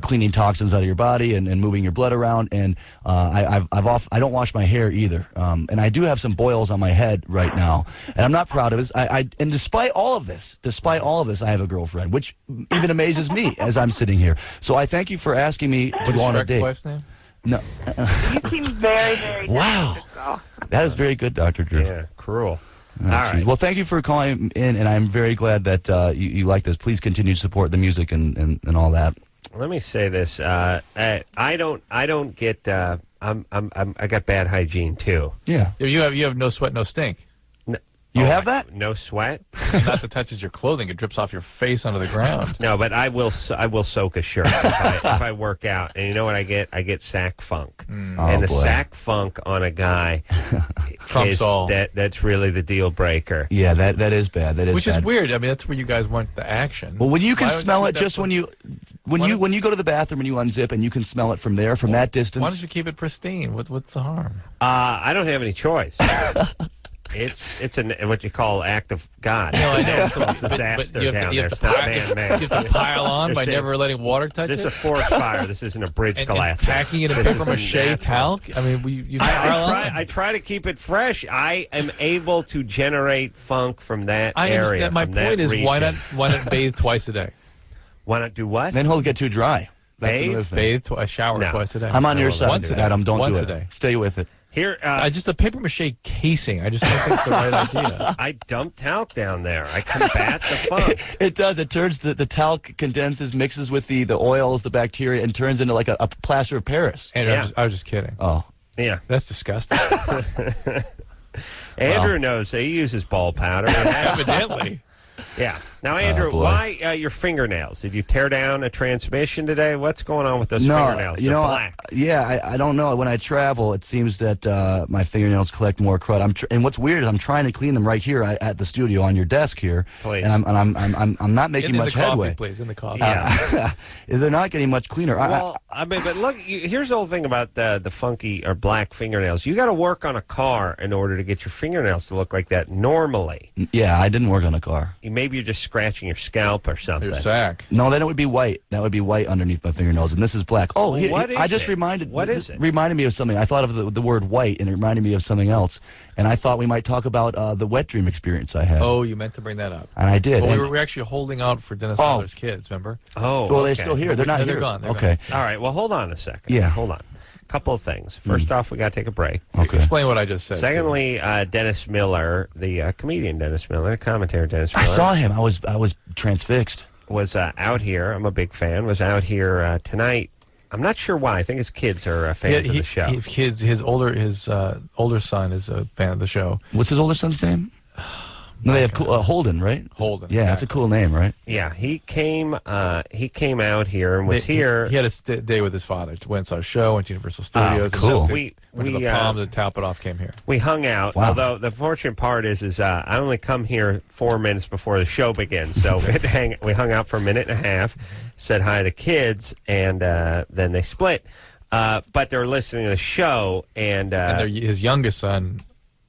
cleaning toxins out of your body and moving your blood around. And I don't wash my hair either. And I do have some boils on my head right now, and I'm not proud of it. And despite all of this, I have a girlfriend, which even amazes me as I'm sitting here. So I thank you for asking me to go on a date. Wife's name? No. You seem very, very wow. That is very good, Dr. Drew. Yeah, cruel. All right. Well, thank you for calling in, and I'm very glad that you like this. Please continue to support the music and all that. Let me say this: I don't get. I got bad hygiene too. Yeah. You have no sweat, no stink. You have that? No sweat? Not that touches your clothing. It drips off your face onto the ground. No, but I will soak a shirt if I work out. And you know what I get? I get sack funk. And the sack funk on a guy trumps all. That's really the deal breaker. Yeah, that is bad. That is Which bad. is weird. I mean, that's where you guys want the action. Well, when you can smell it just when you go to the bathroom and you unzip and you can smell it from there, from that distance. Why don't you keep it pristine? What's the harm? I don't have any choice. It's what you call act of God. No, I know. It's a disaster down there. It's not man-made. You have to pile on by never letting water touch This it? is a forest fire. This isn't a bridge collapse. And packing it in paper mache talc? I mean, you pile on? I try to keep it fresh. I am able to generate funk from that area. My point is, why not bathe twice a day? Why not do what? Then he'll get too dry. Bathe shower twice a day. I'm on your side, once a day. Adam. Don't once do it. A day. Stay with it. Here, just the paper mache casing. I just don't think it's the right idea. I dump talc down there. I combat the funk. It does. It turns the talc condenses, mixes with the oils, the bacteria, and turns into like a plaster of Paris. And I was just kidding. Oh, yeah, that's disgusting. Andrew knows. He uses ball powder. Evidently. Yeah. Now, Andrew, why your fingernails? Did you tear down a transmission today? What's going on with those fingernails? You know, black. I don't know. When I travel, it seems that my fingernails collect more crud. And what's weird is I'm trying to clean them right here at the studio on your desk here, please. And I'm not making much headway. Please, in the coffee. Yeah. They're not getting much cleaner. Well, but look, here's the whole thing about the funky or black fingernails. You got to work on a car in order to get your fingernails to look like that normally. Yeah, I didn't work on a car. Maybe you're just scratching your scalp or something. Your sack. No, then it would be white. That would be white underneath my fingernails, and this is black. Oh, what is it? What is it? Reminded me of something. I thought of the word white, and it reminded me of something else. And I thought we might talk about the wet dream experience I had. Oh, you meant to bring that up. And I did. Well, we were actually holding out for Dennis Miller's kids, remember? Oh, well, they're still here. They're not here. They're gone. Okay. All right, well, hold on a second. Yeah. Hold on. Couple of things. First off, we got to take a break. Okay. Explain what I just said. Secondly, Dennis Miller, the comedian Dennis Miller, commentator Dennis Miller. I saw him. I was transfixed. Was out here. I'm a big fan. Was out here tonight. I'm not sure why. I think his kids are fans of the show. His older son is a fan of the show. What's his older son's name? No, they have Holden, right? Holden. Yeah, that's a cool name, right? Yeah, he came out here and was here. He had a day with his father. Went and saw a show, went to Universal Studios. Oh, cool. Went to the Palms and top it off, came here. We hung out. Wow. Although the fortunate part is I only come here 4 minutes before the show begins. So we hung out for a minute and a half, said hi to the kids, and then they split. But they were listening to the show, and his youngest son,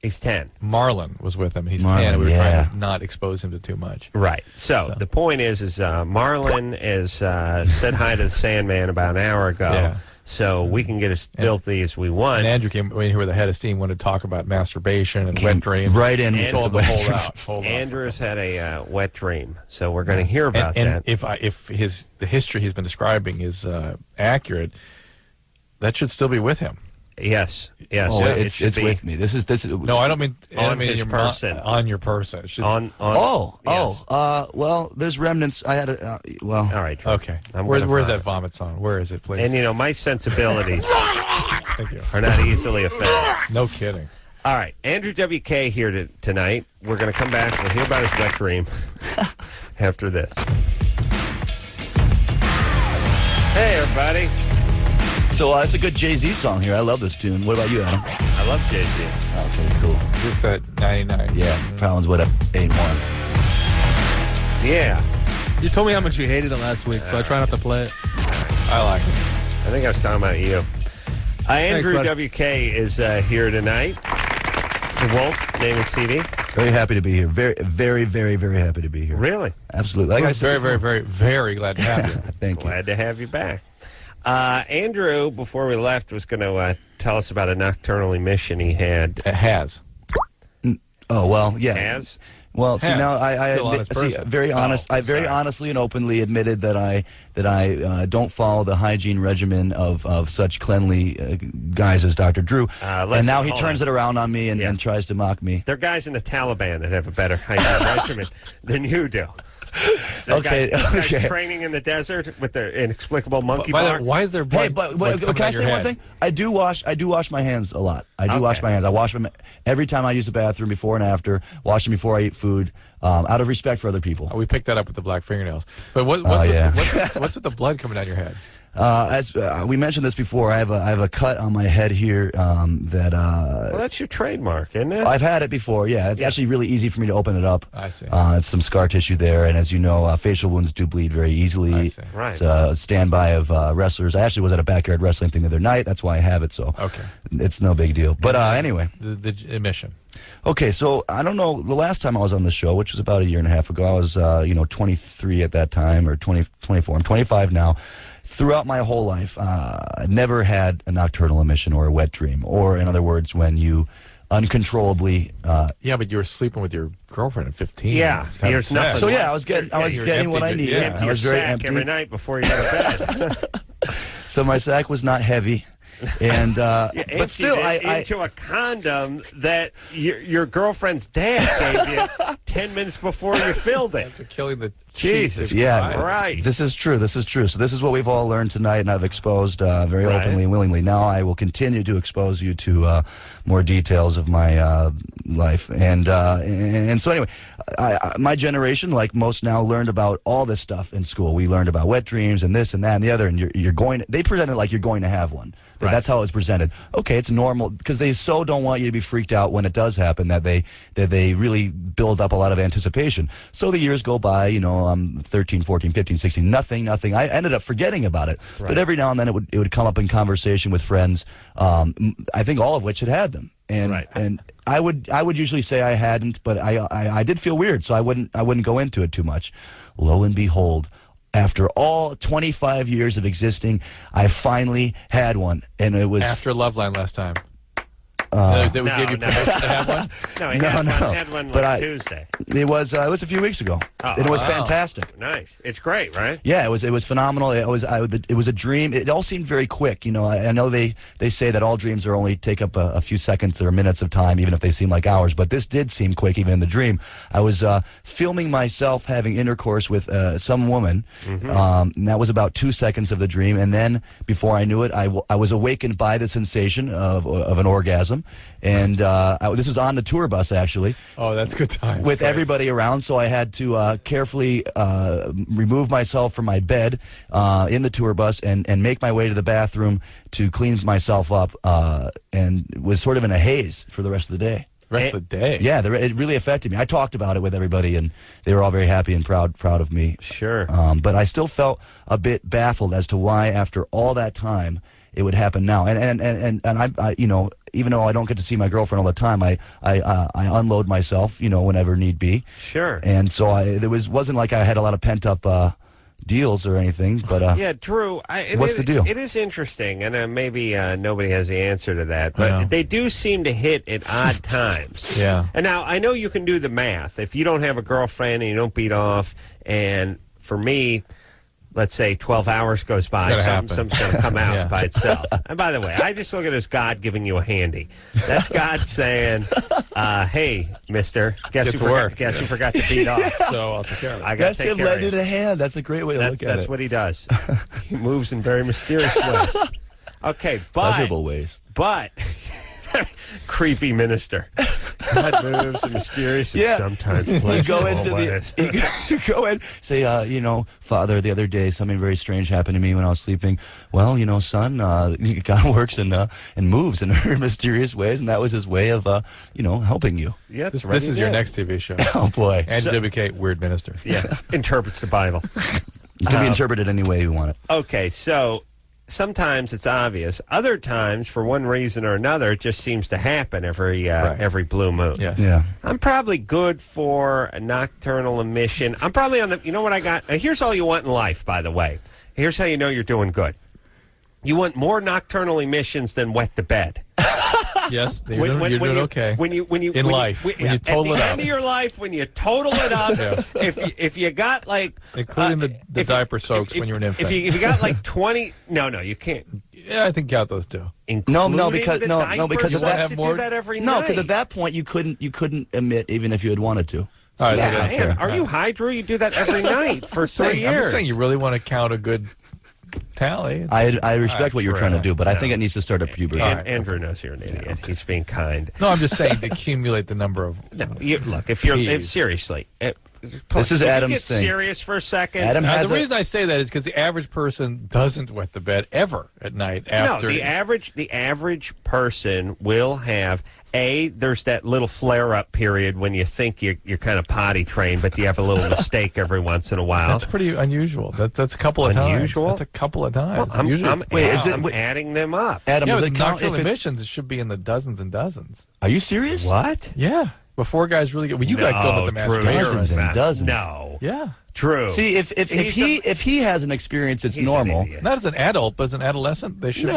he's 10. Marlon was with him. He's Marlon, 10, and we were trying to not expose him to too much. Right. So the point is Marlon said hi to the Sandman about an hour ago. Yeah. So we can get as filthy as we want. And Andrew came in here with a head of steam, wanted to talk about masterbation and wet dreams. Right in. He told him to hold out. Andrew's had a wet dream, so we're going to hear about that. And if the history he's been describing is accurate, that should still be with him. Yes. Oh, it's with me. This is. No, I don't mean on his person. On your person. It should, yes. Well, there's remnants. I had a. All right. Drew. Okay. Where's that vomit song? Where is it, please? And my sensibilities Thank you. are not easily offended. No kidding. All right, Andrew W.K. here tonight. We're going to come back. We'll hear about his wet dream after this. Hey, everybody. So that's a good Jay-Z song here. I love this tune. What about you, Adam? I love Jay-Z. Okay, cool. Just that 99. Yeah, Pounds what up 8-1. Yeah. You told me how much you hated it last week, so I try not to play it. I like it. I think I was talking about you. Andrew Thanks, W.K. is here tonight. The Wolf, name and CD. Very happy to be here. Very, very, very, very happy to be here. Really? Absolutely. Like I said, very, very, very, very glad to have you. Thank you. Glad to have you back. Andrew, before we left, was going to tell us about a nocturnal emission he had. It has. Oh, well, yeah. Has? Well, see, now I Still admit, honest very honest. I very honestly and openly admitted that I don't follow the hygiene regimen of such cleanly guys as Dr. Drew. And now he turns it around on me and tries to mock me. There are guys in the Taliban that have a better hygiene regimen than you do. Okay, guys training in the desert with the inexplicable monkey bar. Why is there blood? Hey, but can I say one thing? I do wash my hands a lot. I do wash my hands. I wash them every time I use the bathroom, before and after. Wash them before I eat food, out of respect for other people. We picked that up with the black fingernails. But what's with the blood coming down your head? As we mentioned this before, I have a cut on my head here that. Well, that's your trademark, isn't it? I've had it before. Yeah, it's actually really easy for me to open it up. I see. It's some scar tissue there, and as you know, facial wounds do bleed very easily. I see. Right. It's a standby of wrestlers. I actually was at a backyard wrestling thing the other night. That's why I have it. So okay, it's no big deal. But anyway, the emission. Okay, so I don't know. The last time I was on the show, which was about 1.5 years ago, I was 23 at that time, or 24. I'm 25 now. Throughout my whole life, I never had a nocturnal emission or a wet dream, or in other words, when you uncontrollably. Yeah, but you were sleeping with your girlfriend at 15. Yeah, there's nothing. So yeah, I was getting what I needed. Empty I was your very sack empty every night before you go to bed. So my sack was not heavy. And but still, into a condom that your girlfriend's dad gave you 10 minutes before you filled it. After killing the Jesus. Yeah, right. This is true. So this is what we've all learned tonight, and I've exposed very openly and willingly. Now I will continue to expose you to more details of my life, and so anyway, my generation, like most now, learned about all this stuff in school. We learned about wet dreams and this and that and the other, and you're going. They present it like you're going to have one. Right. That's how it was presented. Okay, it's normal because they so don't want you to be freaked out when it does happen that they really build up a lot of anticipation. So the years go by, 13, 14, 15, 16, nothing. I ended up forgetting about it. Right. But every now and then it would come up in conversation with friends, I think all of which had them. And I would usually say I hadn't, but I did feel weird, so I wouldn't go into it too much. Lo and behold, after all 25 years of existing, I finally had one, and it was after Loveline last time. That we gave you permission to have one? No, he had one like Tuesday. It was a few weeks ago, and it was fantastic. Nice, it's great, right? Yeah, it was phenomenal. It was a dream. It all seemed very quick. I know they say that all dreams are only take up a few seconds or minutes of time, even if they seem like hours. But this did seem quick, even in the dream. I was filming myself having intercourse with some woman, and that was about 2 seconds of the dream. And then, before I knew it, I was awakened by the sensation of an orgasm. And this was on the tour bus, actually. Oh, that's good time. With everybody around, so I had to carefully remove myself from my bed in the tour bus and make my way to the bathroom to clean myself up, and was sort of in a haze for the rest of the day. Rest of the day? Yeah, it really affected me. I talked about it with everybody, and they were all very happy and proud of me. Sure. But I still felt a bit baffled as to why, after all that time, it would happen now. And I even though I don't get to see my girlfriend all the time, I unload myself, whenever need be. Sure. And so it wasn't like I had a lot of pent up deals or anything, but yeah, Drew. What's the deal? It is interesting, and maybe nobody has the answer to that, but they do seem to hit at odd times. Yeah. And now I know you can do the math. If you don't have a girlfriend and you don't beat off, and for me, let's say 12 hours goes by, something's going to come out by itself. And by the way, I just look at it as God giving you a handy. That's God saying, hey, mister, guess you forgot to beat off. So I'll take care of it. I got to take him care lending a hand. That's a great way to look at it. That's what he does. He moves in very mysterious ways. Okay, pleasurable ways. But creepy minister. God moves in mysterious and sometimes pleasurable ways. You go in, say, Father, the other day something very strange happened to me when I was sleeping. Well, son, God works and moves in very mysterious ways, and that was his way of, helping you. Yeah, this is your next TV show. Oh, boy. Andrew W.K, weird minister. Yeah, interprets the Bible. It can be interpreted any way you want it. Okay, so sometimes it's obvious. Other times, for one reason or another, it just seems to happen every blue moon. Yes. Yeah. I'm probably good for a nocturnal emission. I'm probably on the... You know what I got? Here's all you want in life, by the way. Here's how you know you're doing good. You want more nocturnal emissions than wet the bed. Yes, you're doing okay. When you total it up. At the end of your life, when you total it up, if you got like... Including the diaper soaks when you're an infant. If you got like 20... No, you can't. Yeah, I think count those two. No, because you have to do that every night. No, because at that point you couldn't emit even if you had wanted to. All right, man, are you high, Drew? You do that every night for 3 years. I'm just saying you really want to count a good tally. I respect what you're trying to do, but I think it needs to start at puberty. Andrew knows you're an idiot. He's being kind. No, I'm just saying to accumulate the number of... No, look, seriously... This is Adam's get thing. Serious for a second. The reason I say that is because the average person doesn't wet the bed ever at night after. No, the average person will have there's that little flare-up period when you think you're kind of potty trained, but you have a little mistake every once in a while. That's pretty unusual. That's a couple of times. That's a couple of times. Well, I'm adding them up. Adam, with nocturnal emissions, it should be in the dozens and dozens. Are you serious? What? Yeah. Before guys really get... Well, you got going with the masturbation. Dozens and dozens. No. Yeah. True. See, if he has an experience, it's normal. Not as an adult, but as an adolescent, they should be.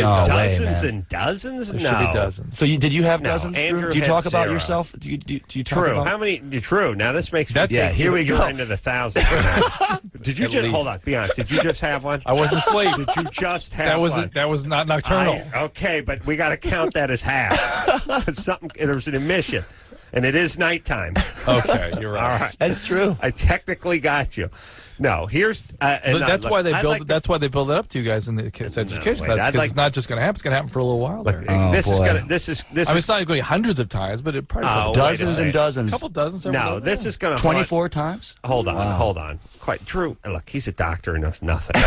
Dozens and dozens? There should be dozens. So did you have dozens? Andrew, do you talk about yourself? Do you talk about... How many? True. Now this makes me think here we go. You're into the thousands. Did you just... Hold on. Be honest. Did you just have one? I wasn't asleep. Did you just have one? That was not nocturnal. Okay, but we got to count that as half. There was an emission. And it is nighttime. Okay, you're right. All right. That's true. I technically got you. No, here's... that's why they build it up to you guys in the kids' education class, because it's not just going to happen. It's going to happen for a little while there. This is going to... It's not going to be hundreds of times, but it probably... dozens and dozens. A couple dozens. No, this is going to... 24 times? Hold on. Quite Drew, look, he's a doctor and knows nothing.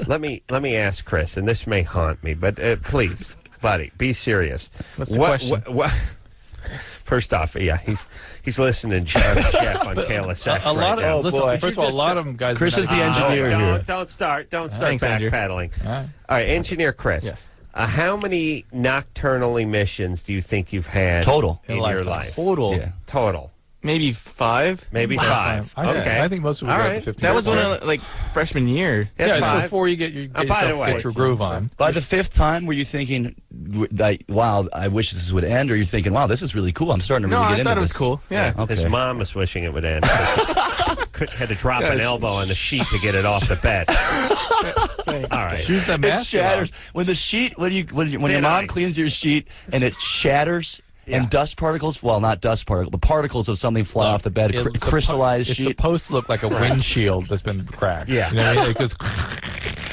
let me ask Chris, and this may haunt me, but please, buddy, be serious. What's the question? First off, yeah, he's listening to Jeff on KLSX right now. First of all, a lot of them guys... Chris is the engineer here. Don't start Thanks, backpedaling. All right, Engineer Chris. Yes. How many nocturnal emissions do you think you've had total in your life? Total. Yeah. Total. Maybe 5. Maybe 5. Okay. I think most of them go up to 15. That was when freshman year. Yeah, before you get your groove on. By the 5th time, were you thinking, wow, I wish this would end, or you're thinking, wow, this is really cool. I'm starting to really get into this. No, I thought it was cool. Yeah. Okay. His mom was wishing it would end. Had to drop an elbow on the sheet to get it off the bed. All right. Choose that mask. It shatters. When the sheet, when your mom cleans your sheet and it shatters, and dust particles, well, not dust particles, but particles of something fly off the bed, crystallized sheet. It's supposed to look like a windshield that's been cracked. Yeah. You know what I mean? It goes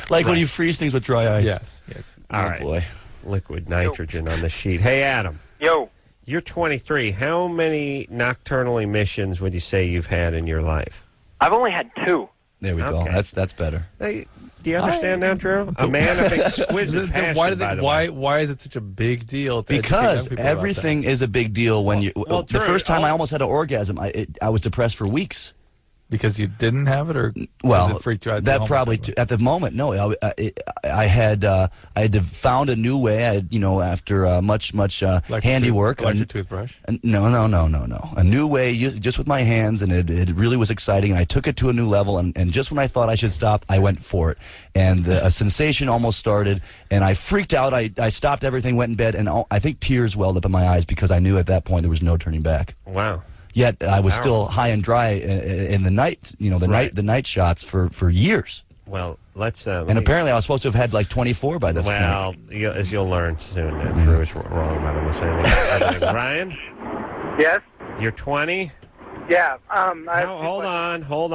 like when you freeze things with dry ice. Yes. All right. Boy. Liquid nitrogen on the sheet. Hey, Adam. Yo. You're 23. How many nocturnal emissions would you say you've had in your life? I've only had 2. There we go. That's better. Hey, do you understand now, Drew? A man of exquisite passion, why is it such a big deal? Because everything is a big deal when you... Drew, the first time I almost had an orgasm, I was depressed for weeks. Because you didn't have it, or it freaked you out? That probably at the moment. No, I had found a new way. After much handiwork. Electric toothbrush. No. A new way, just with my hands, and it really was exciting. And I took it to a new level. And just when I thought I should stop, I went for it. And a sensation almost started, and I freaked out. I stopped everything, went in bed, and I think tears welled up in my eyes because I knew at that point there was no turning back. Wow. Yet I was still high and dry in the night, the night shots for years. Well, let's... and apparently I was supposed to have had like 24 by this point. Well, as you'll learn soon, Drew is wrong about almost anything. Ryan? Yes? You're 20? Yeah. Hold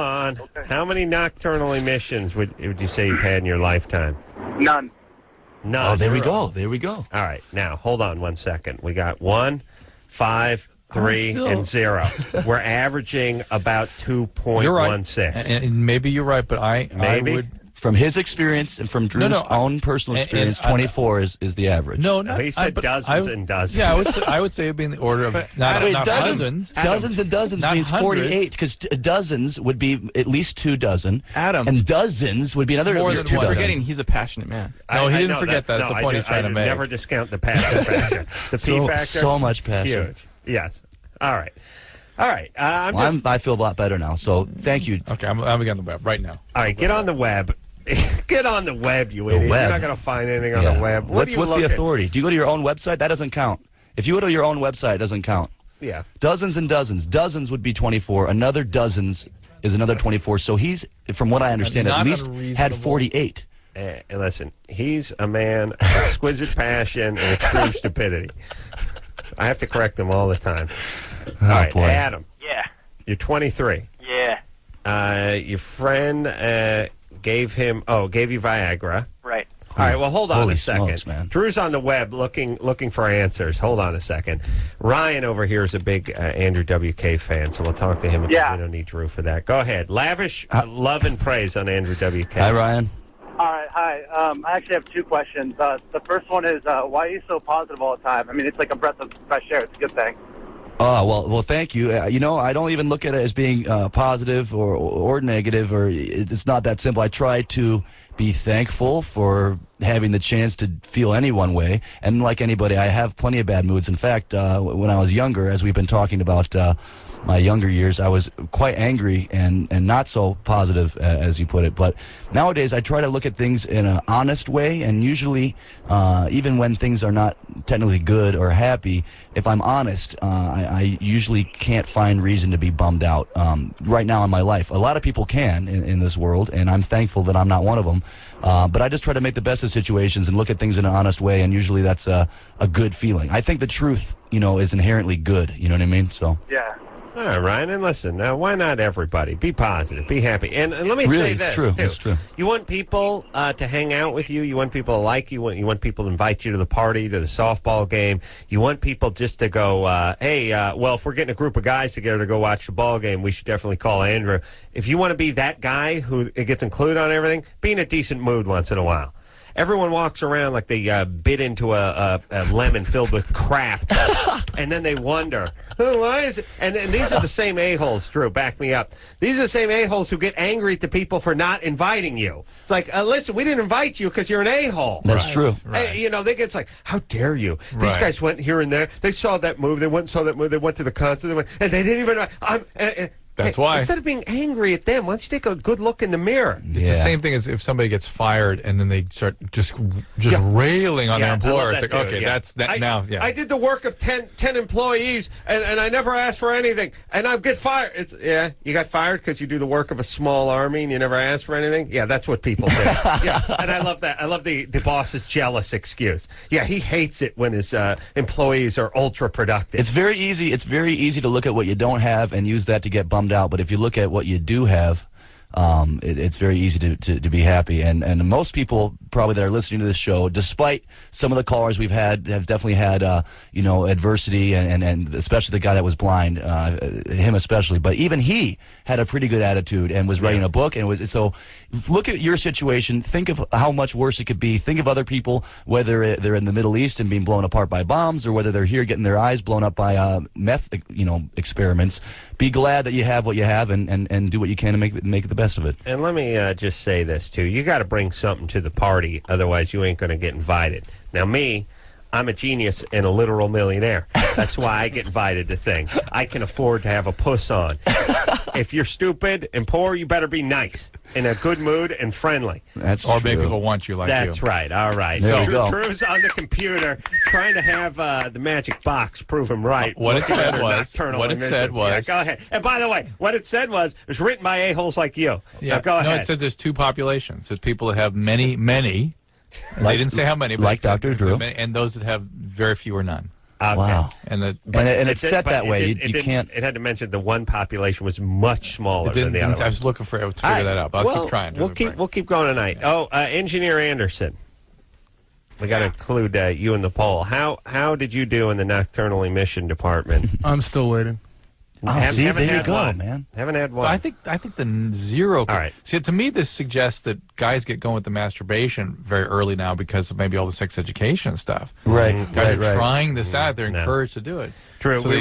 on. Okay. How many nocturnal emissions would you say you've had in your lifetime? None. Oh, there we go. All right. Now, hold on 1 second. We got 1, 5... 3 and 0. We're averaging about 2.16. You're right. And maybe you're right, but I would... From his experience and from Drew's own personal experience, 24 is the average. No, he said dozens and dozens. Yeah, I would say it would be in the order of not dozens. Dozens and dozens means 48, because dozens would be at least 2 dozen. Adam. And dozens would be another at least 2 dozen. Forgetting he's a passionate man. No, he didn't forget that. That's the point he's trying to make. Never discount the passion factor. The P factor. So much passion. Huge. Yes. All right. I feel a lot better now, so thank you. Okay, I'm on the web right now. All right, get on the web. Get on the web, you idiot. You're not going to find anything on the web. What's the authority? Do you go to your own website? That doesn't count. If you go to your own website, it doesn't count. Yeah. Dozens and dozens. Dozens would be 24. Another dozens is another 24. So he's, from what I understand, at least had 48. Listen, he's a man of exquisite passion and extreme stupidity. I have to correct him all the time. All right, boy. Adam. Yeah. You're 23. Yeah. Your friend gave you Viagra. Right. All right, well, hold on a second. Smokes, man. Drew's on the web looking for answers. Hold on a second. Ryan over here is a big Andrew W.K. fan, so we'll talk to him. Yeah. We don't need Drew for that. Go ahead. Lavish love and praise on Andrew W.K. Hi, Ryan. All right, hi. I actually have 2 questions. The first one is, why are you so positive all the time? I mean, it's like a breath of fresh air. It's a good thing. Well, thank you. I don't even look at it as being positive or negative, or it's not that simple. I try to be thankful for having the chance to feel any one way. And like anybody, I have plenty of bad moods. In fact, when I was younger, as we've been talking about my younger years, I was quite angry and not so positive, as you put it. But nowadays, I try to look at things in an honest way, and usually, even when things are not technically good or happy, if I'm honest, I usually can't find reason to be bummed out right now in my life. A lot of people can in this world, and I'm thankful that I'm not one of them. But I just try to make the best of situations and look at things in an honest way, and usually that's a good feeling. I think the truth, is inherently good. You know what I mean? So Yeah. All right, Ryan, and listen, now, why not everybody? Be positive, be happy. And let me say this, too. It's true. You want people to hang out with you. You want people to like you. You want people to invite you to the party, to the softball game. You want people just to go, hey, well, if we're getting a group of guys together to go watch the ball game, we should definitely call Andrew. If you want to be that guy who gets included on everything, be in a decent mood once in a while. Everyone walks around like they bit into a lemon filled with crap, and then they wonder, oh, why is it? And these are the same a-holes, Drew, back me up. These are the same a-holes who get angry at the people for not inviting you. It's like, listen, we didn't invite you because you're an a-hole. That's true. Right. They get like, how dare you? These guys went here and there. They saw that move. They went and saw that move. They went to the concert. And they didn't even... That's why. Instead of being angry at them, why don't you take a good look in the mirror? It's the same thing as if somebody gets fired and then they start just railing on their employer. It's like, okay, that's that now. Yeah. I did the work of 10 employees, and I never asked for anything, and I get fired. You got fired because you do the work of a small army and you never asked for anything? Yeah, that's what people do. Yeah, and I love that. I love the boss's jealous excuse. Yeah, he hates it when his employees are ultra productive. It's very easy. It's very easy to look at what you don't have and use that to get bummed out. But if you look at what you do have, it's very easy to be happy. And most people probably that are listening to this show, despite some of the callers we've had, have definitely had adversity, and especially the guy that was blind, him especially. But even he had a pretty good attitude and was writing a book. And so look at your situation. Think of how much worse it could be. Think of other people, whether they're in the Middle East and being blown apart by bombs, or whether they're here getting their eyes blown up by meth experiments. Be glad that you have what you have, and do what you can to make the best of it. And let me just say this, too. You got to bring something to the party, otherwise you ain't going to get invited. Now, I'm a genius and a literal millionaire. That's why I get invited to things. I can afford to have a puss on. If you're stupid and poor, you better be nice, in a good mood and friendly. That's or true. make people want you like That's you. right. All right. There you go. Drew's on the computer trying to have the magic box prove him right. What it said was. Yeah, go ahead. And by the way, what it said was, it was written by a-holes like you. Yeah. Now, go ahead. No, it said there's two populations. There's people that have many. They didn't say how many. But like Dr. Drew. And those that have very few or none. Okay. Wow. And it's set that way. You can't. It had to mention the one population was much smaller than the other one. I was looking to figure that out. But I'll keep trying. We'll keep going tonight. Engineer Anderson. We got to include you in the poll. How did you do in the nocturnal emission department? I'm still waiting. There you go, man. Haven't had one. I think the zero. All right. See, to me, this suggests that guys get going with the masturbation very early now because of maybe all the sex education stuff. Right. Guys are trying this out. They're encouraged to do it. True. So we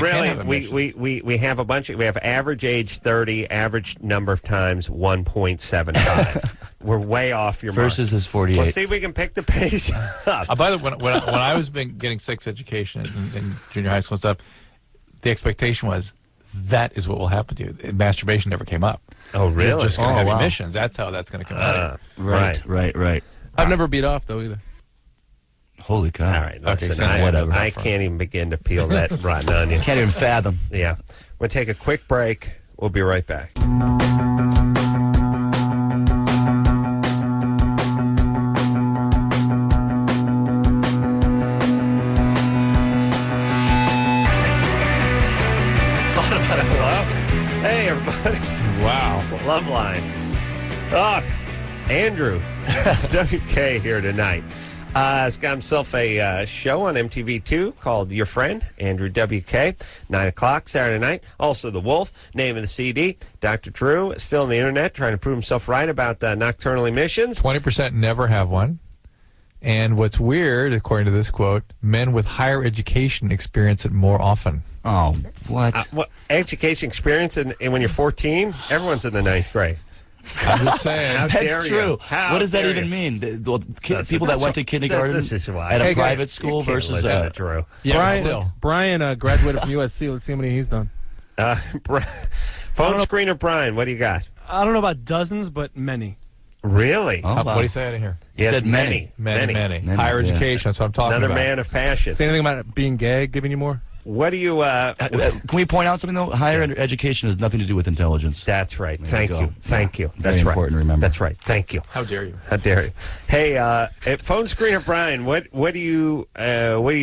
have a bunch of, we have average age 30, average number of times 1.75. We're way off your versus mark. is 48. We'll see if we can pick the pace up. By the way, when I was getting sex education in junior high school and stuff, the expectation was that is what will happen to you. Masturbation never came up. Oh, really? You're just going to have emissions. That's how that's going to come out. Right. I've never beat off, though, either. Holy cow. All right. Listen, whatever. I can't even begin to peel that rotten onion. Can't even fathom. Yeah. We'll take a quick break. We'll be right back. Hey, everybody. Wow. Loveline. Andrew W.K. here tonight. He's got himself a show on MTV2 called Your Friend, Andrew W.K., 9 o'clock Saturday night. Also The Wolf, name of the CD. Dr. Drew, still on the internet, trying to prove himself right about nocturnal emissions. 20% never have one. And what's weird, according to this quote, men with higher education experience it more often. Oh, what? What education experience and when you're 14? Everyone's in the 9th grade. I'm just saying. That's true. What does that even mean? People that went to kindergarten at a private school versus Drew. Yeah, Brian graduated from USC. Let's see how many he's done. Phone screener Brian, what do you got? I don't know about dozens, but many. Really? What do you say out of here? He said many. Higher education, that's what I'm talking Another about. man of passion. Say anything about it being gay giving you more? What do you... Can we point out something, though? Higher education has nothing to do with intelligence. That's right. Thank you. Thank you. Very That's right. important to remember. That's right. Thank you. How dare you? How dare you? Hey, phone screener Brian, what do you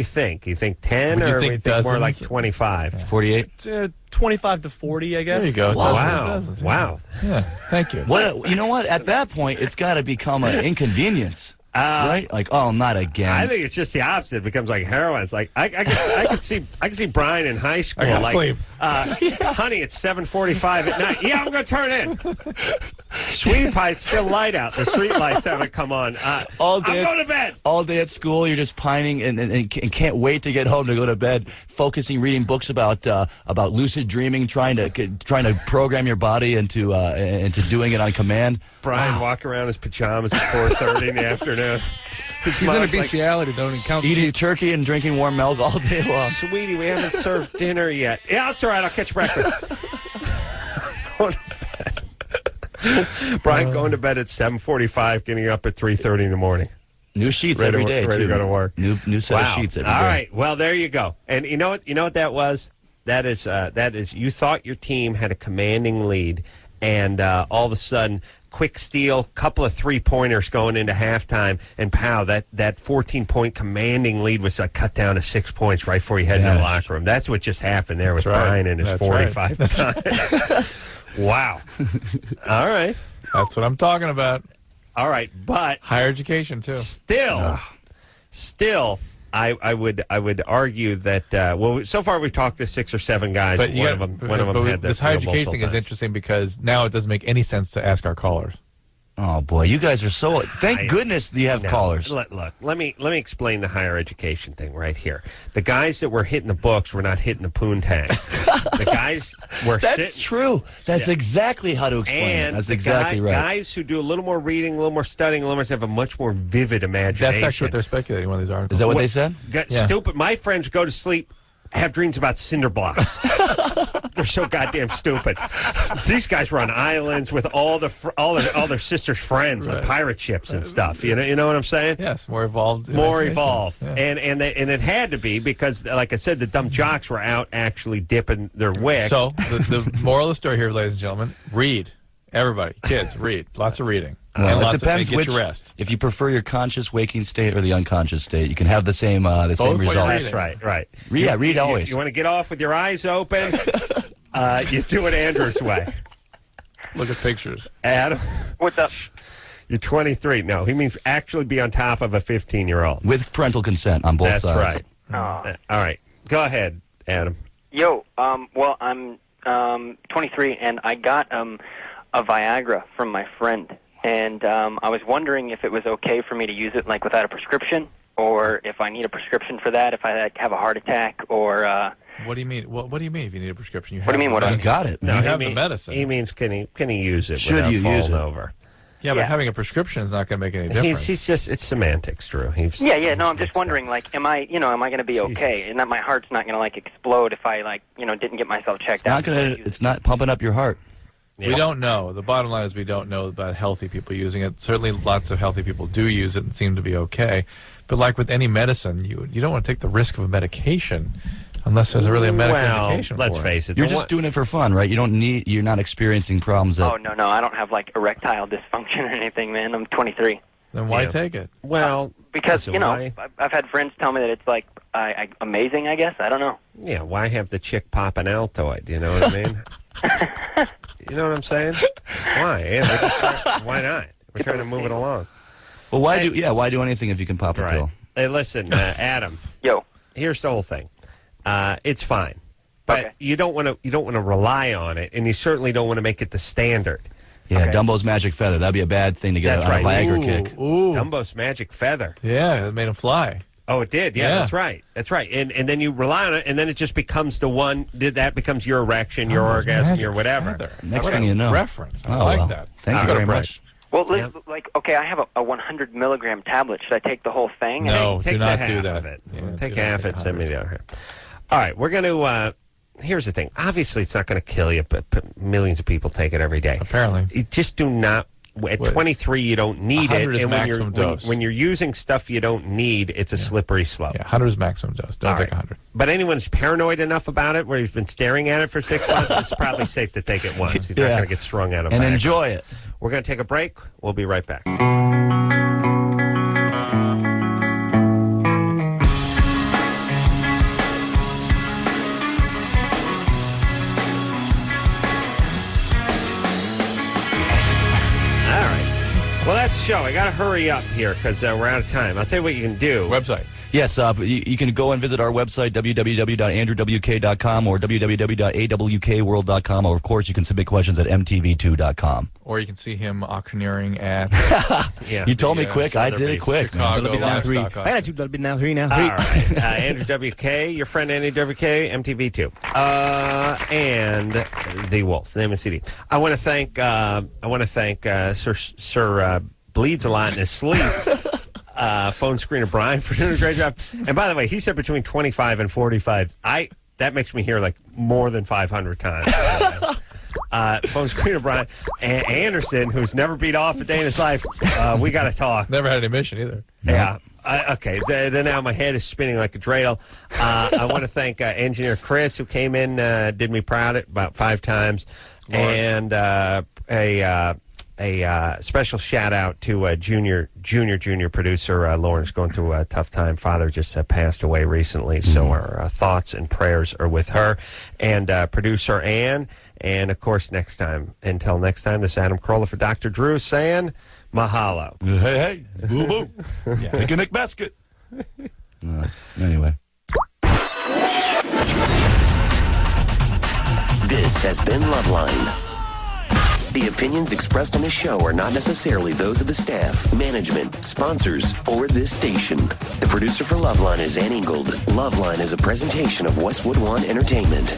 think? You think 10 Would you or think we think more dozens? like 25? 48? 25 to 40, I guess. There you go. Wow. Dozens, yeah. Wow. Yeah, thank you. You know what? At that point, it's got to become an inconvenience. Right? Like, oh, not again. I think it's just the opposite. It becomes like heroin. It's like I can see Brian in high school. I gotta like, sleep. Honey, it's 7:45 at night. Yeah, I'm gonna turn in. Sweetie pie, it's still light out. The street lights haven't come on. All day, I'm going to bed. All day at school, you're just pining and can't wait to get home to go to bed. Focusing, reading books about lucid dreaming, trying to program your body into doing it on command. Brian walk around in his pajamas at 4:30 in the afternoon. He's in a bestiality, don't he? Count eating turkey and drinking warm milk all day long. Sweetie, we haven't served dinner yet. Yeah, that's all right. I'll catch breakfast. Brian going to bed at 7:45, getting up at 3:30 in the morning. New sheets every day. Ready too. to go to work. New set of sheets every day. All right. Well, there you go. And you know what that was? That is you thought your team had a commanding lead, and all of a sudden, quick steal, couple of 3-pointers going into halftime, and pow, that 14-point commanding lead was cut down to 6 points right before you head into the locker room. That's what just happened there with Brian and his 45 time. Wow. All right. That's what I'm talking about. All right, but higher education too. Still, I would argue that so far we've talked to 6 or 7 guys. But one of them had this higher education thing is interesting because now it doesn't make any sense to ask our callers. Oh boy, you guys are so. Thank goodness you have callers. Look, let me explain the higher education thing right here. The guys that were hitting the books were not hitting the poontang. The guys were. That's true. That's exactly how to explain it. That's exactly right. Guys who do a little more reading, a little more studying, a little more have a much more vivid imagination. That's actually what they're speculating in one of these articles. Is that what they said? Stupid. My friends go to sleep. Have dreams about cinder blocks. They're so goddamn stupid. These guys were on islands with all their sisters' friends on pirate ships and stuff. You know what I'm saying? Yes, more evolved. Yeah. And it had to be because, like I said, the dumb jocks were out actually dipping their wick. So the moral of the story here, ladies and gentlemen, read. Everybody, kids, read. Lots of reading. Well, it depends get your rest. If you prefer your conscious waking state or the unconscious state, you can have the same results. That's right. Read always. You want to get off with your eyes open? You do it Andrew's way. Look at pictures. Adam, what's up? You're 23. No, he means actually be on top of a 15-year-old with parental consent on both sides. That's right. All right, go ahead, Adam. Yo, well, I'm 23, and I got a Viagra from my friend. And I was wondering if it was okay for me to use it, like, without a prescription, or if I need a prescription for that, if I have a heart attack, or... What do you mean? What do you mean if you need a prescription? What do you mean? You got it. No, you have the medicine. He means can he use it Should without you falling use it? over? Yeah, but having a prescription is not going to make any difference. He's just, it's semantics, Drew. No, I'm just wondering, like, am I going to be okay? And that my heart's not going to, like, explode if I, didn't get myself checked out. It's not pumping up your heart. Yeah. We don't know. The bottom line is we don't know about healthy people using it. Certainly lots of healthy people do use it and seem to be okay. But like with any medicine, you don't want to take the risk of a medication unless there's really a medical indication for it. Let's face it. You're just doing it for fun, right? You're not experiencing problems. Oh, no. I don't have, like, erectile dysfunction or anything, man. I'm 23. Then why take it? Well, because, I've had friends tell me that it's, like, amazing, I guess. I don't know. Yeah, why have the chick pop an Altoid? You know what I mean? You know what I'm saying? Why? Yeah, why not? We're trying to move it along. Well, why do anything if you can pop a pill? Hey, listen, Adam. Yo. Here's the whole thing. It's fine, but you don't want to rely on it, and you certainly don't want to make it the standard. Yeah, Dumbo's magic feather. That'd be a bad thing to get on a Viagra kick. Ooh. Dumbo's magic feather. Yeah, it made him fly. Oh, it did. Yeah, that's right. That's right. And then you rely on it, and then it just becomes the one. That becomes your erection, your orgasm, your whatever. Feather. Next thing you know, reference. I like that. Thank you very much. Well, I have a 100 milligram tablet. Should I take the whole thing? No, do not half do that. Of it. Take half it. Send me the other half. All right, we're going to here's the thing. Obviously, it's not going to kill you, but millions of people take it every day. Apparently. You just do not. At 23, you don't need it. Is And when you're using stuff you don't need, it's a slippery slope. Yeah, 100 is maximum dose. Don't take 100. But anyone who's paranoid enough about it, where he's been staring at it for 6 months, it's probably safe to take it once. He's not going to get strung out of it. And enjoy it. We're going to take a break. We'll be right back. Well, that's the show. I got to hurry up here because we're out of time. I'll tell you what you can do. Website. Yes, you can go and visit our website, www.andrewwk.com or www.awkworld.com, or, of course, you can submit questions at mtv2.com. Or you can see him auctioneering at... You told me quick. I did it quick. Chicago I got $2 now, 3 now. 3. All right. Andrew W.K., your friend Andrew W.K., MTV2. And The Wolf, name and CD. I want to thank Sir Bleeds a Lot in his sleep. Phone screener Brian for doing a great job. And by the way, he said between 25 and 45. That makes me hear like more than 500 times. Phone screener Brian and Anderson, who's never beat off a day in his life. We got to talk. Never had an emission either. Yeah. Okay. Then now my head is spinning like a dreidel. I want to thank engineer Chris, who came in, did me proud about 5 times, Lauren. And a special shout out to junior producer Lauren's going through a tough time. Father just passed away recently, so our thoughts and prayers are with her. And producer Ann. And of course, until next time, this is Adam Carolla for Dr. Drew saying mahalo. Hey, boo boo. Picnic basket. Anyway. This has been Loveline. The opinions expressed on this show are not necessarily those of the staff, management, sponsors, or this station. The producer for Loveline is Ann Ingold. Loveline is a presentation of Westwood One Entertainment.